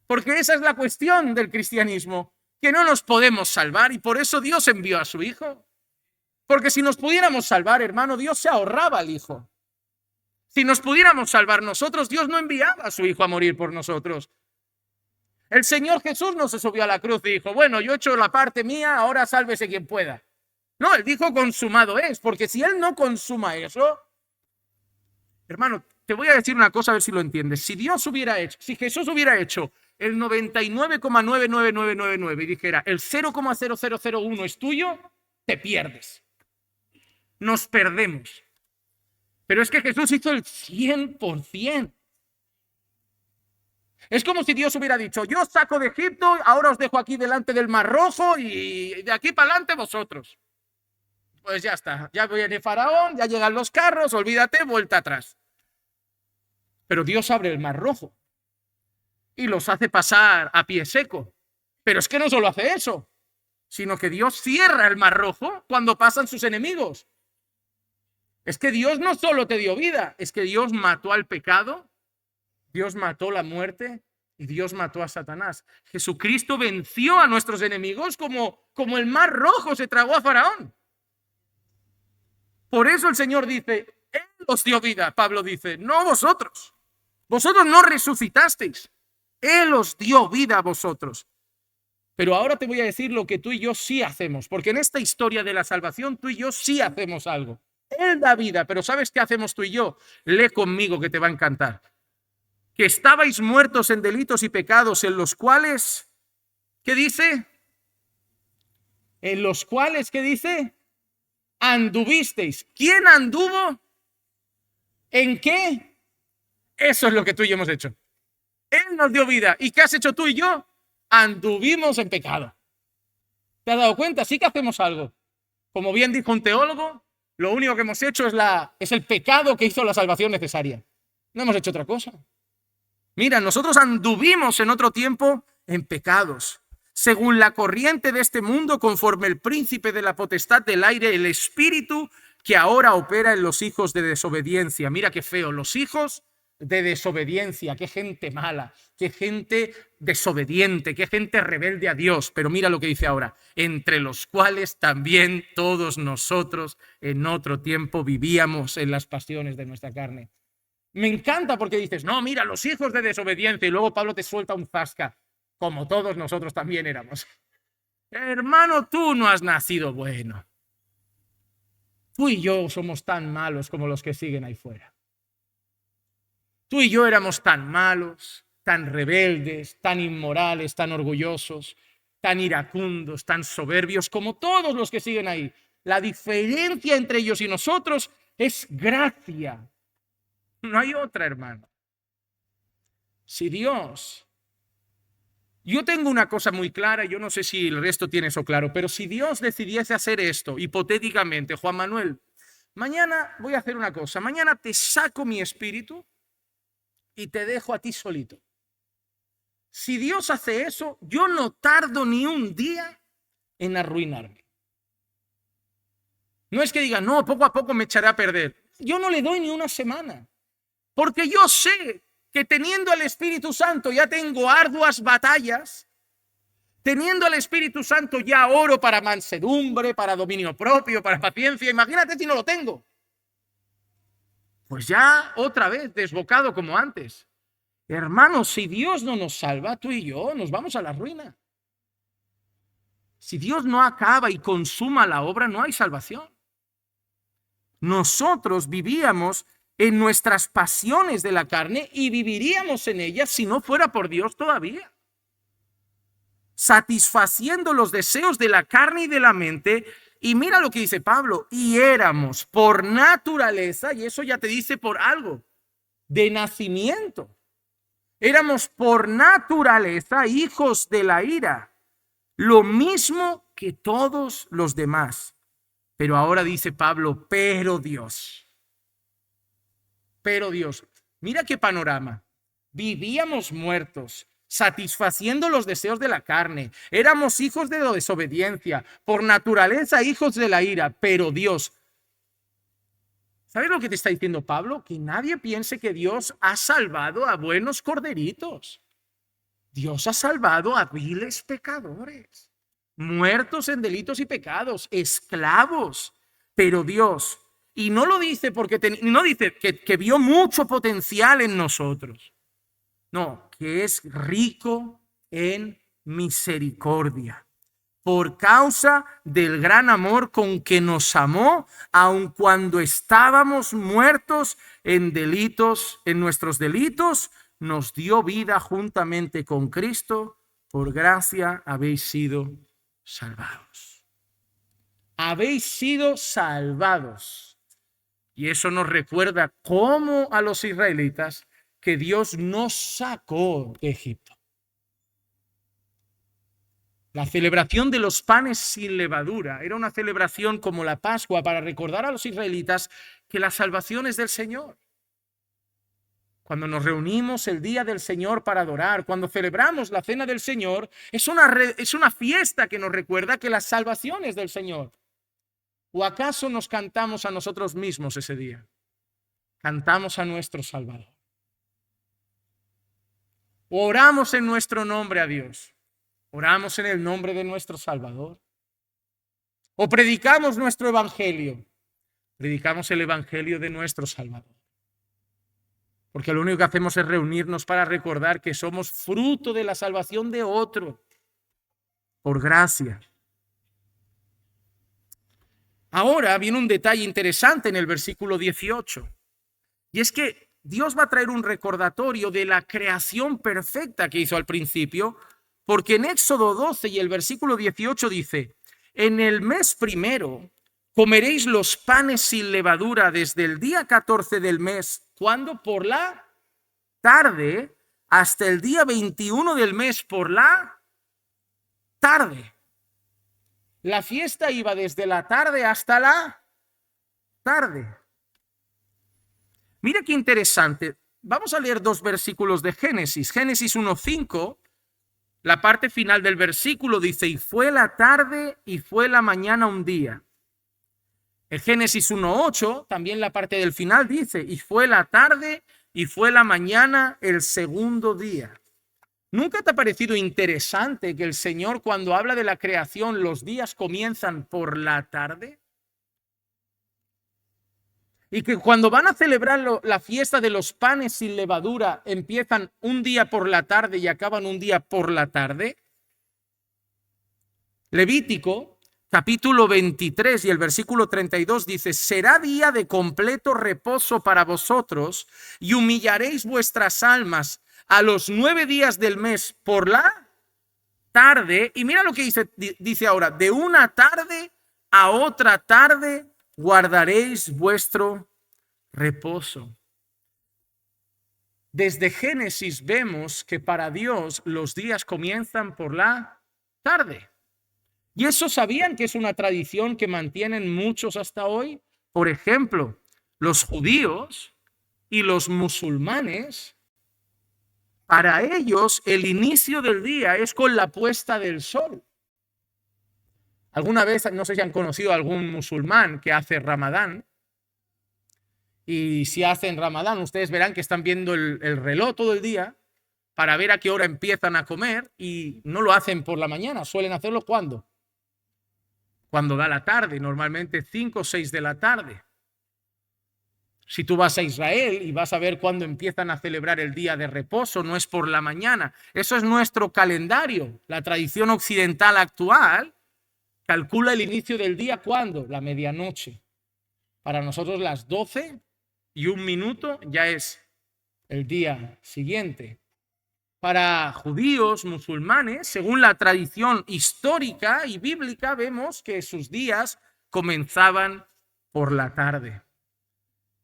Porque esa es la cuestión del cristianismo, que no nos podemos salvar y por eso Dios envió a su Hijo. Porque si nos pudiéramos salvar, hermano, Dios se ahorraba al Hijo. Si nos pudiéramos salvar nosotros, Dios no enviaba a su Hijo a morir por nosotros. El Señor Jesús no se subió a la cruz y dijo, bueno, yo he hecho la parte mía, ahora sálvese quien pueda. No, Él dijo consumado es, porque si Él no consuma eso, hermano, te voy a decir una cosa a ver si lo entiendes. Si Dios hubiera hecho, si Jesús hubiera hecho el 99,99999 y dijera el 0,0001 es tuyo, te pierdes. Nos perdemos. Pero es que Jesús hizo el 100%. Es como si Dios hubiera dicho, yo saco de Egipto, ahora os dejo aquí delante del Mar Rojo y de aquí para adelante vosotros. Pues ya está, ya viene Faraón, ya llegan los carros, olvídate, vuelta atrás. Pero Dios abre el Mar Rojo y los hace pasar a pie seco. Pero es que no solo hace eso, sino que Dios cierra el Mar Rojo cuando pasan sus enemigos. Es que Dios no solo te dio vida, es que Dios mató al pecado, Dios mató la muerte y Dios mató a Satanás. Jesucristo venció a nuestros enemigos como el Mar Rojo se tragó a Faraón. Por eso el Señor dice, Él os dio vida. Pablo dice, no vosotros. Vosotros no resucitasteis. Él os dio vida a vosotros. Pero ahora te voy a decir lo que tú y yo sí hacemos, porque en esta historia de la salvación tú y yo sí hacemos algo. Él da vida, pero ¿sabes qué hacemos tú y yo? Lee conmigo que te va a encantar. Que estabais muertos en delitos y pecados en los cuales, ¿qué dice? En los cuales, ¿qué dice? Anduvisteis. ¿Quién anduvo? ¿En qué? Eso es lo que tú y yo hemos hecho. Él nos dio vida. ¿Y qué has hecho tú y yo? Anduvimos en pecado. ¿Te has dado cuenta? Sí que hacemos algo. Como bien dijo un teólogo, lo único que hemos hecho es el pecado que hizo la salvación necesaria. No hemos hecho otra cosa. Mira, nosotros anduvimos en otro tiempo en pecados, según la corriente de este mundo, conforme el príncipe de la potestad del aire, el espíritu que ahora opera en los hijos de desobediencia. Mira qué feo, los hijos de desobediencia, qué gente mala, qué gente desobediente, qué gente rebelde a Dios. Pero mira lo que dice ahora, entre los cuales también todos nosotros en otro tiempo vivíamos en las pasiones de nuestra carne. Me encanta porque dices, no, mira, los hijos de desobediencia, y luego Pablo te suelta un zasca, como todos nosotros también éramos. Hermano, tú no has nacido bueno. Tú y yo somos tan malos como los que siguen ahí fuera. Tú y yo éramos tan malos, tan rebeldes, tan inmorales, tan orgullosos, tan iracundos, tan soberbios como todos los que siguen ahí. La diferencia entre ellos y nosotros es gracia. No hay otra, hermano. Si Dios, yo tengo una cosa muy clara, yo no sé si el resto tiene eso claro, pero si Dios decidiese hacer esto, hipotéticamente, Juan Manuel, mañana voy a hacer una cosa, mañana te saco mi espíritu y te dejo a ti solito. Si Dios hace eso, yo no tardo ni un día en arruinarme. No es que diga, no, poco a poco me echaré a perder. Yo no le doy ni una semana, porque yo sé que teniendo al Espíritu Santo ya tengo arduas batallas. Teniendo al Espíritu Santo ya oro para mansedumbre, para dominio propio, para paciencia. Imagínate si no lo tengo. Pues ya otra vez desbocado como antes. Hermanos, si Dios no nos salva, tú y yo nos vamos a la ruina. Si Dios no acaba y consuma la obra, no hay salvación. Nosotros vivíamos en nuestras pasiones de la carne y viviríamos en ellas si no fuera por Dios todavía. Satisfaciendo los deseos de la carne y de la mente. Y mira lo que dice Pablo, y éramos por naturaleza, y eso ya te dice por algo, de nacimiento. Éramos por naturaleza hijos de la ira, lo mismo que todos los demás. Pero ahora dice Pablo, pero Dios, mira qué panorama. Vivíamos muertos, satisfaciendo los deseos de la carne. Éramos hijos de la desobediencia, por naturaleza hijos de la ira, pero Dios. ¿Sabes lo que te está diciendo Pablo? Que nadie piense que Dios ha salvado a buenos corderitos. Dios ha salvado a viles pecadores, muertos en delitos y pecados, esclavos. Pero Dios, y no lo dice porque no dice que vio mucho potencial en nosotros. No, que es rico en misericordia. Por causa del gran amor con que nos amó, aun cuando estábamos muertos en delitos, en nuestros delitos, nos dio vida juntamente con Cristo. Por gracia habéis sido salvados. Habéis sido salvados. Y eso nos recuerda cómo a los israelitas que Dios nos sacó de Egipto. La celebración de los panes sin levadura era una celebración como la Pascua para recordar a los israelitas que la salvación es del Señor. Cuando nos reunimos el día del Señor para adorar, cuando celebramos la cena del Señor, es una fiesta que nos recuerda que la salvación es del Señor. ¿O acaso nos cantamos a nosotros mismos ese día? Cantamos a nuestro Salvador. ¿O oramos en nuestro nombre a Dios? ¿Oramos en el nombre de nuestro Salvador? ¿O predicamos nuestro evangelio? Predicamos el evangelio de nuestro Salvador. Porque lo único que hacemos es reunirnos para recordar que somos fruto de la salvación de otro, por gracia. Ahora viene un detalle interesante en el versículo 18. Y es que Dios va a traer un recordatorio de la creación perfecta que hizo al principio. Porque en Éxodo 12 y el versículo 18 dice, en el mes primero comeréis los panes sin levadura desde el día 14 del mes, cuando por la tarde, hasta el día 21 del mes por la tarde. La fiesta iba desde la tarde hasta la tarde. Mira qué interesante. Vamos a leer dos versículos de Génesis. Génesis 1:5. La parte final del versículo dice, y fue la tarde y fue la mañana un día. En Génesis 1:8, también la parte del final dice, y fue la tarde y fue la mañana el segundo día. ¿Nunca te ha parecido interesante que el Señor, cuando habla de la creación, los días comienzan por la tarde? Y que cuando van a celebrar la fiesta de los panes sin levadura, empiezan un día por la tarde y acaban un día por la tarde. Levítico capítulo 23 y el versículo 32 dice: será día de completo reposo para vosotros y humillaréis vuestras almas a los 9 días del mes por la tarde. Y mira lo que dice ahora: de una tarde a otra tarde guardaréis vuestro reposo. Desde Génesis vemos que para Dios los días comienzan por la tarde. Y eso sabían que es una tradición que mantienen muchos hasta hoy. Por ejemplo, los judíos y los musulmanes, para ellos el inicio del día es con la puesta del sol. Alguna vez, no sé si han conocido a algún musulmán que hace Ramadán. Y si hacen Ramadán, ustedes verán que están viendo el reloj todo el día para ver a qué hora empiezan a comer, y no lo hacen por la mañana, suelen hacerlo ¿cuándo? Cuando da la tarde, normalmente 5 o 6 de la tarde. Si tú vas a Israel y vas a ver cuándo empiezan a celebrar el día de reposo, no es por la mañana. Eso es nuestro calendario. La tradición occidental actual calcula el inicio del día ¿cuándo? La medianoche. Para nosotros las 12:01 ya es el día siguiente. Para judíos, musulmanes, según la tradición histórica y bíblica, vemos que sus días comenzaban por la tarde.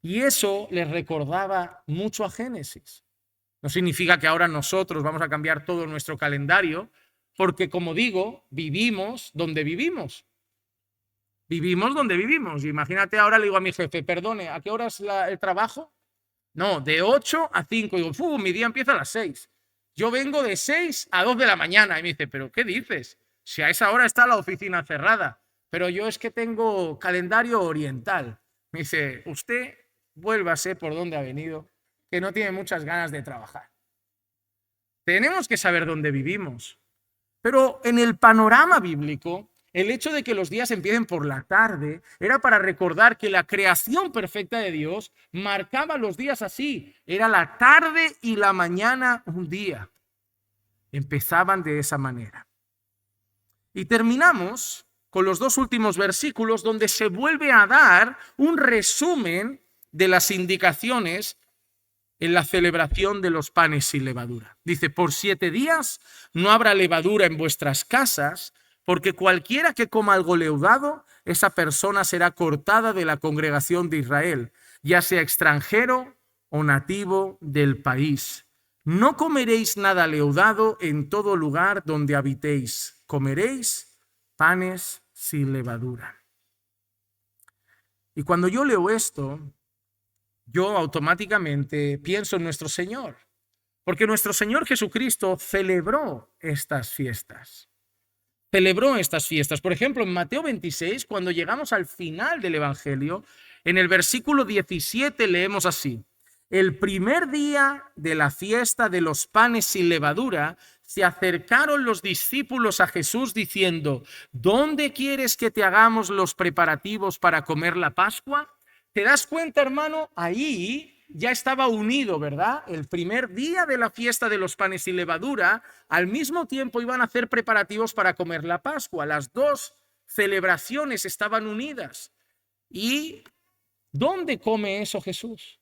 Y eso les recordaba mucho a Génesis. No significa que ahora nosotros vamos a cambiar todo nuestro calendario, porque, como digo, vivimos donde vivimos. Vivimos donde vivimos. Imagínate, ahora le digo a mi jefe: perdone, ¿a qué hora es el trabajo? No, de 8 a 5. Digo, mi día empieza a las 6. Yo vengo de 6 a 2 de la mañana. Y me dice: ¿pero qué dices? Si a esa hora está la oficina cerrada. Pero yo es que tengo calendario oriental. Me dice: usted vuélvase por donde ha venido, que no tiene muchas ganas de trabajar. Tenemos que saber dónde vivimos. Pero en el panorama bíblico, el hecho de que los días empiecen por la tarde era para recordar que la creación perfecta de Dios marcaba los días así. Era la tarde y la mañana un día. Empezaban de esa manera. Y terminamos con los 2 últimos versículos, donde se vuelve a dar un resumen de las indicaciones en la celebración de los panes sin levadura. Dice: por 7 días no habrá levadura en vuestras casas, porque cualquiera que coma algo leudado, esa persona será cortada de la congregación de Israel, ya sea extranjero o nativo del país. No comeréis nada leudado en todo lugar donde habitéis. Comeréis panes sin levadura. Y cuando yo leo esto, yo automáticamente pienso en nuestro Señor, porque nuestro Señor Jesucristo celebró estas fiestas. Celebró estas fiestas. Por ejemplo, en Mateo 26, cuando llegamos al final del Evangelio, en el versículo 17 leemos así: el primer día de la fiesta de los panes sin levadura, se acercaron los discípulos a Jesús diciendo: ¿dónde quieres que te hagamos los preparativos para comer la Pascua? ¿Te das cuenta, hermano? Ahí ya estaba unido, ¿verdad? El primer día de la fiesta de los panes sin levadura, al mismo tiempo iban a hacer preparativos para comer la Pascua. Las 2 celebraciones estaban unidas. ¿Y dónde come eso Jesús?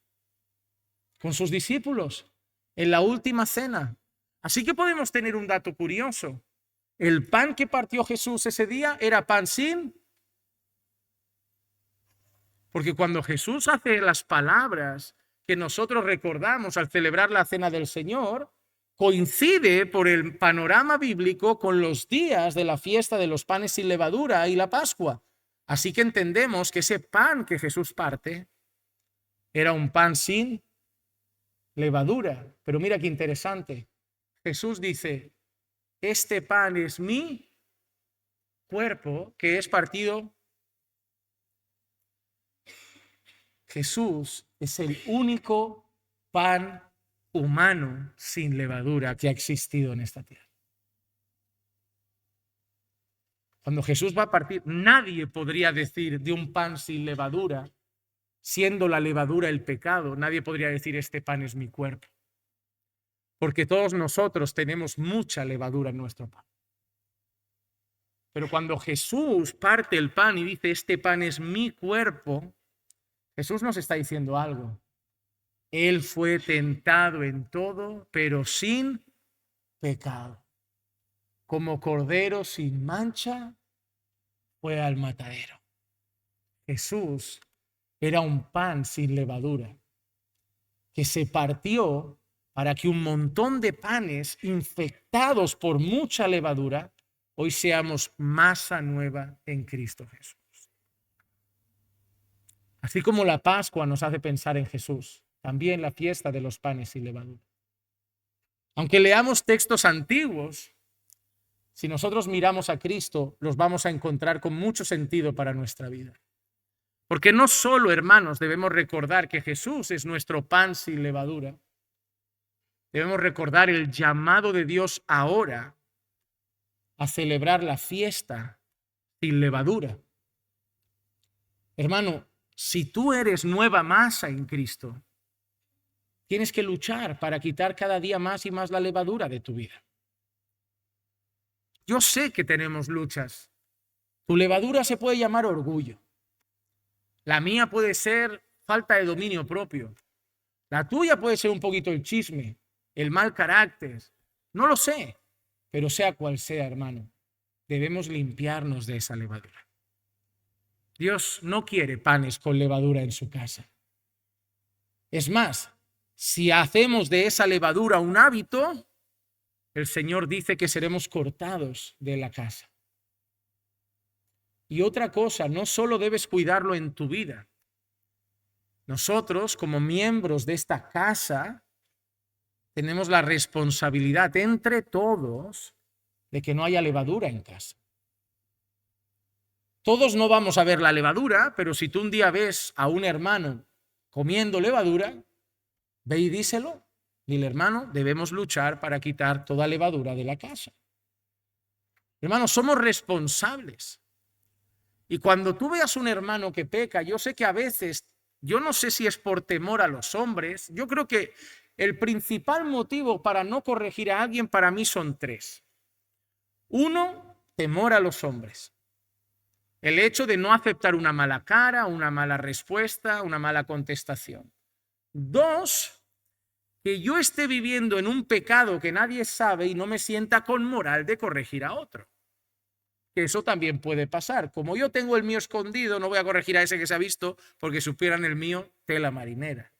Con sus discípulos, en la última cena. Así que podemos tener un dato curioso. El pan que partió Jesús ese día era pan sin. Porque cuando Jesús hace las palabras que nosotros recordamos al celebrar la cena del Señor, coincide por el panorama bíblico con los días de la fiesta de los panes sin levadura y la Pascua. Así que entendemos que ese pan que Jesús parte era un pan sin levadura. Pero mira qué interesante. Jesús dice: este pan es mi cuerpo que es partido. Jesús es el único pan humano sin levadura que ha existido en esta tierra. Cuando Jesús va a partir, nadie podría decir de un pan sin levadura, siendo la levadura el pecado, nadie podría decir: este pan es mi cuerpo. Porque todos nosotros tenemos mucha levadura en nuestro pan. Pero cuando Jesús parte el pan y dice, este pan es mi cuerpo, Jesús nos está diciendo algo. Él fue tentado en todo, pero sin pecado. Como cordero sin mancha, fue al matadero. Jesús era un pan sin levadura, que se partió para que un montón de panes infectados por mucha levadura hoy seamos masa nueva en Cristo Jesús. Así como la Pascua nos hace pensar en Jesús, también la fiesta de los panes sin levadura. Aunque leamos textos antiguos, si nosotros miramos a Cristo, los vamos a encontrar con mucho sentido para nuestra vida. Porque no solo, hermanos, debemos recordar que Jesús es nuestro pan sin levadura, debemos recordar el llamado de Dios ahora a celebrar la fiesta sin levadura. Hermano, si tú eres nueva masa en Cristo, tienes que luchar para quitar cada día más y más la levadura de tu vida. Yo sé que tenemos luchas. Tu levadura se puede llamar orgullo. La mía puede ser falta de dominio propio. La tuya puede ser un poquito el chisme, el mal carácter. No lo sé, pero sea cual sea, hermano, debemos limpiarnos de esa levadura. Dios no quiere panes con levadura en su casa. Es más, si hacemos de esa levadura un hábito, el Señor dice que seremos cortados de la casa. Y otra cosa, no solo debes cuidarlo en tu vida. Nosotros, como miembros de esta casa, tenemos la responsabilidad entre todos de que no haya levadura en casa. Todos no vamos a ver la levadura, pero si tú un día ves a un hermano comiendo levadura, ve y díselo. Dile, hermano, debemos luchar para quitar toda levadura de la casa. Hermanos, somos responsables. Y cuando tú veas un hermano que peca, yo sé que a veces, yo no sé si es por temor a los hombres, yo creo que el principal motivo para no corregir a alguien para mí son tres. Uno, temor a los hombres. El hecho de no aceptar una mala cara, una mala respuesta, una mala contestación. Dos, que yo esté viviendo en un pecado que nadie sabe y no me sienta con moral de corregir a otro. Que eso también puede pasar. Como yo tengo el mío escondido, no voy a corregir a ese que se ha visto porque supieran el mío tela marinera.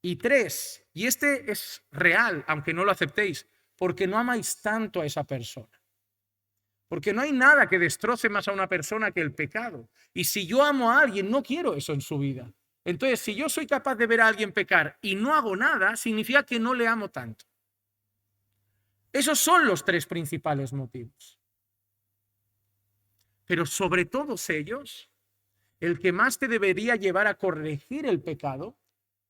Y tres, y este es real, aunque no lo aceptéis, porque no amáis tanto a esa persona. Porque no hay nada que destroce más a una persona que el pecado. Y si yo amo a alguien, no quiero eso en su vida. Entonces, si yo soy capaz de ver a alguien pecar y no hago nada, significa que no le amo tanto. Esos son los tres principales motivos. Pero sobre todos ellos, el que más te debería llevar a corregir el pecado,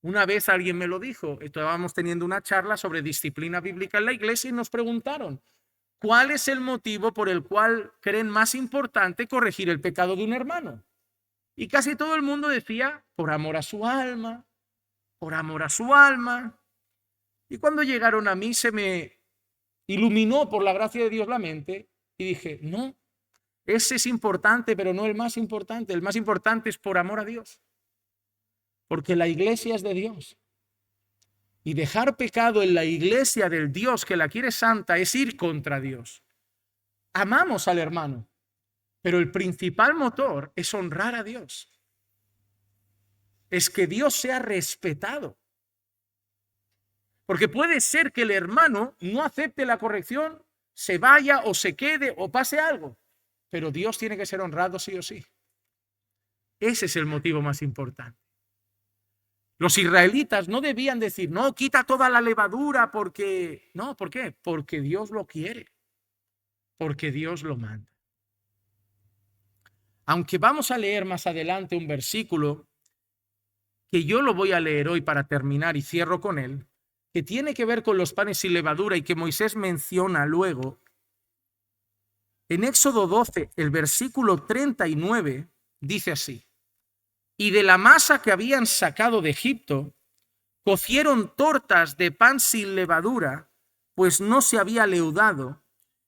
una vez alguien me lo dijo, estábamos teniendo una charla sobre disciplina bíblica en la iglesia y nos preguntaron, ¿cuál es el motivo por el cual creen más importante corregir el pecado de un hermano? Y casi todo el mundo decía, por amor a su alma, por amor a su alma. Y cuando llegaron a mí se me iluminó por la gracia de Dios la mente y dije, no, ese es importante, pero no el más importante. El más importante es por amor a Dios. Porque la iglesia es de Dios. Y dejar pecado en la iglesia del Dios que la quiere santa es ir contra Dios. Amamos al hermano, pero el principal motor es honrar a Dios. Es que Dios sea respetado. Porque puede ser que el hermano no acepte la corrección, se vaya o se quede o pase algo. Pero Dios tiene que ser honrado sí o sí. Ese es el motivo más importante. Los israelitas no debían decir, no, quita toda la levadura porque... No, ¿por qué? Porque Dios lo quiere. Porque Dios lo manda. Aunque vamos a leer más adelante un versículo que yo lo voy a leer hoy para terminar y cierro con él, que tiene que ver con los panes sin levadura y que Moisés menciona luego. En Éxodo 12, el versículo 39 dice así: y de la masa que habían sacado de Egipto, cocieron tortas de pan sin levadura, pues no se había leudado,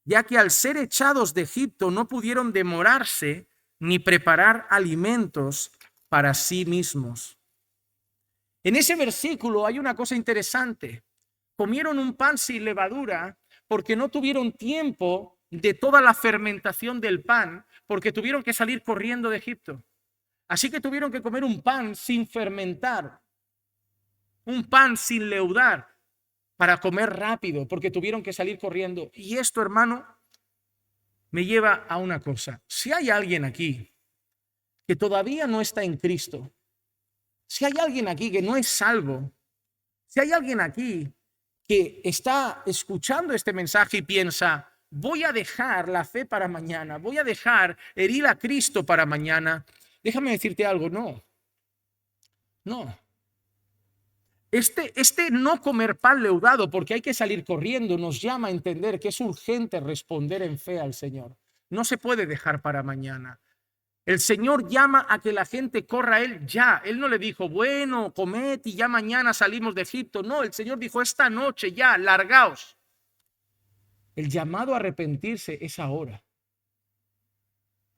ya que al ser echados de Egipto no pudieron demorarse ni preparar alimentos para sí mismos. En ese versículo hay una cosa interesante. Comieron un pan sin levadura porque no tuvieron tiempo de toda la fermentación del pan, porque tuvieron que salir corriendo de Egipto. Así que tuvieron que comer un pan sin fermentar, un pan sin leudar, para comer rápido, porque tuvieron que salir corriendo. Y esto, hermano, me lleva a una cosa. Si hay alguien aquí que todavía no está en Cristo, si hay alguien aquí que no es salvo, si hay alguien aquí que está escuchando este mensaje y piensa, voy a dejar la fe para mañana, voy a dejar herir a Cristo para mañana, déjame decirte algo, no. Este no comer pan leudado, porque hay que salir corriendo, nos llama a entender que es urgente responder en fe al Señor. No se puede dejar para mañana. El Señor llama a que la gente corra a Él ya. Él no le dijo, bueno, comed y ya mañana salimos de Egipto. No, el Señor dijo, esta noche ya, largaos. El llamado a arrepentirse es ahora.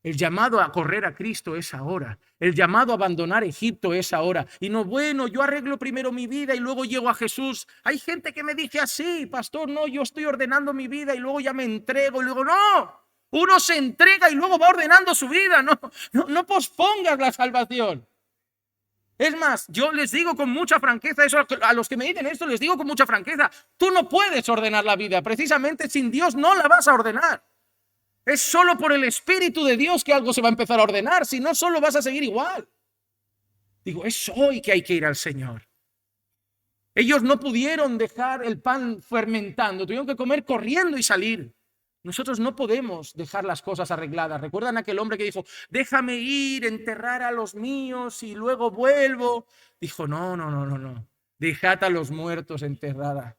El llamado a correr a Cristo es ahora. El llamado a abandonar Egipto es ahora. Y no, bueno, yo arreglo primero mi vida y luego llego a Jesús. Hay gente que me dice así, pastor, no, yo estoy ordenando mi vida y luego ya me entrego. Y luego, no, uno se entrega y luego va ordenando su vida. No pospongas la salvación. Es más, yo les digo con mucha franqueza, eso a los que me dicen esto les digo con mucha franqueza, tú no puedes ordenar la vida. Precisamente sin Dios no la vas a ordenar. Es solo por el Espíritu de Dios que algo se va a empezar a ordenar, si no solo vas a seguir igual. Digo, es hoy que hay que ir al Señor. Ellos no pudieron dejar el pan fermentando, tuvieron que comer corriendo y salir. Nosotros no podemos dejar las cosas arregladas. ¿Recuerdan aquel hombre que dijo, déjame ir, enterrar a los míos y luego vuelvo? Dijo, no, dejad a los muertos enterrada.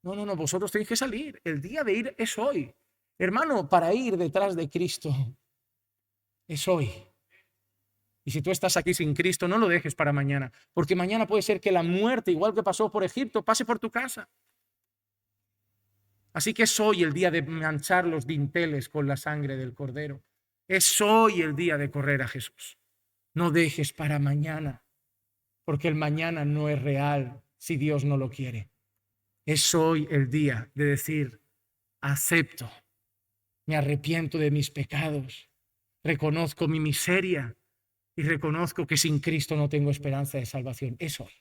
No, vosotros tenéis que salir. El día de ir es hoy. Hermano, para ir detrás de Cristo es hoy. Y si tú estás aquí sin Cristo, no lo dejes para mañana, porque mañana puede ser que la muerte, igual que pasó por Egipto, pase por tu casa. Así que es hoy el día de manchar los dinteles con la sangre del Cordero. Es hoy el día de correr a Jesús. No dejes para mañana, porque el mañana no es real si Dios no lo quiere. Es hoy el día de decir, acepto. Me arrepiento de mis pecados, reconozco mi miseria y reconozco que sin Cristo no tengo esperanza de salvación. Es hoy.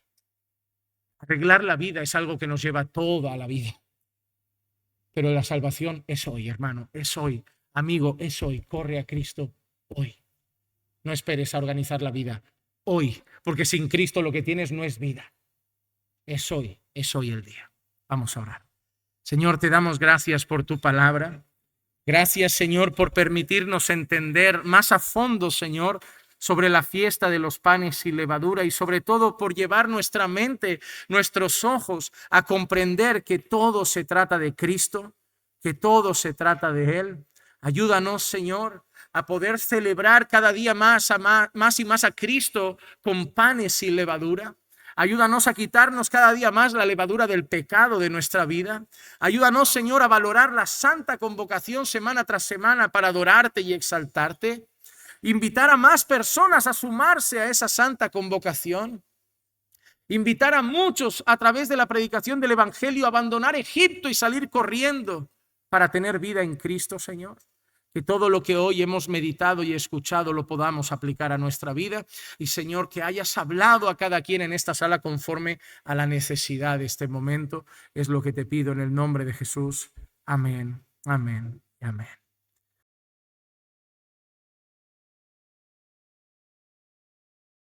Arreglar la vida es algo que nos lleva toda la vida. Pero la salvación es hoy, hermano, es hoy. Amigo, es hoy. Corre a Cristo hoy. No esperes a organizar la vida hoy, porque sin Cristo lo que tienes no es vida. Es hoy el día. Vamos a orar. Señor, te damos gracias por tu palabra. Gracias, Señor, por permitirnos entender más a fondo, Señor, sobre la fiesta de los panes sin levadura y sobre todo por llevar nuestra mente, nuestros ojos a comprender que todo se trata de Cristo, que todo se trata de Él. Ayúdanos, Señor, a poder celebrar cada día más y más a Cristo con panes sin levadura. Ayúdanos a quitarnos cada día más la levadura del pecado de nuestra vida. Ayúdanos, Señor, a valorar la santa convocación semana tras semana para adorarte y exaltarte. Invitar a más personas a sumarse a esa santa convocación. Invitar a muchos a través de la predicación del Evangelio a abandonar Egipto y salir corriendo para tener vida en Cristo, Señor. Que todo lo que hoy hemos meditado y escuchado lo podamos aplicar a nuestra vida. Y Señor, que hayas hablado a cada quien en esta sala conforme a la necesidad de este momento. Es lo que te pido en el nombre de Jesús. Amén, amén y amén.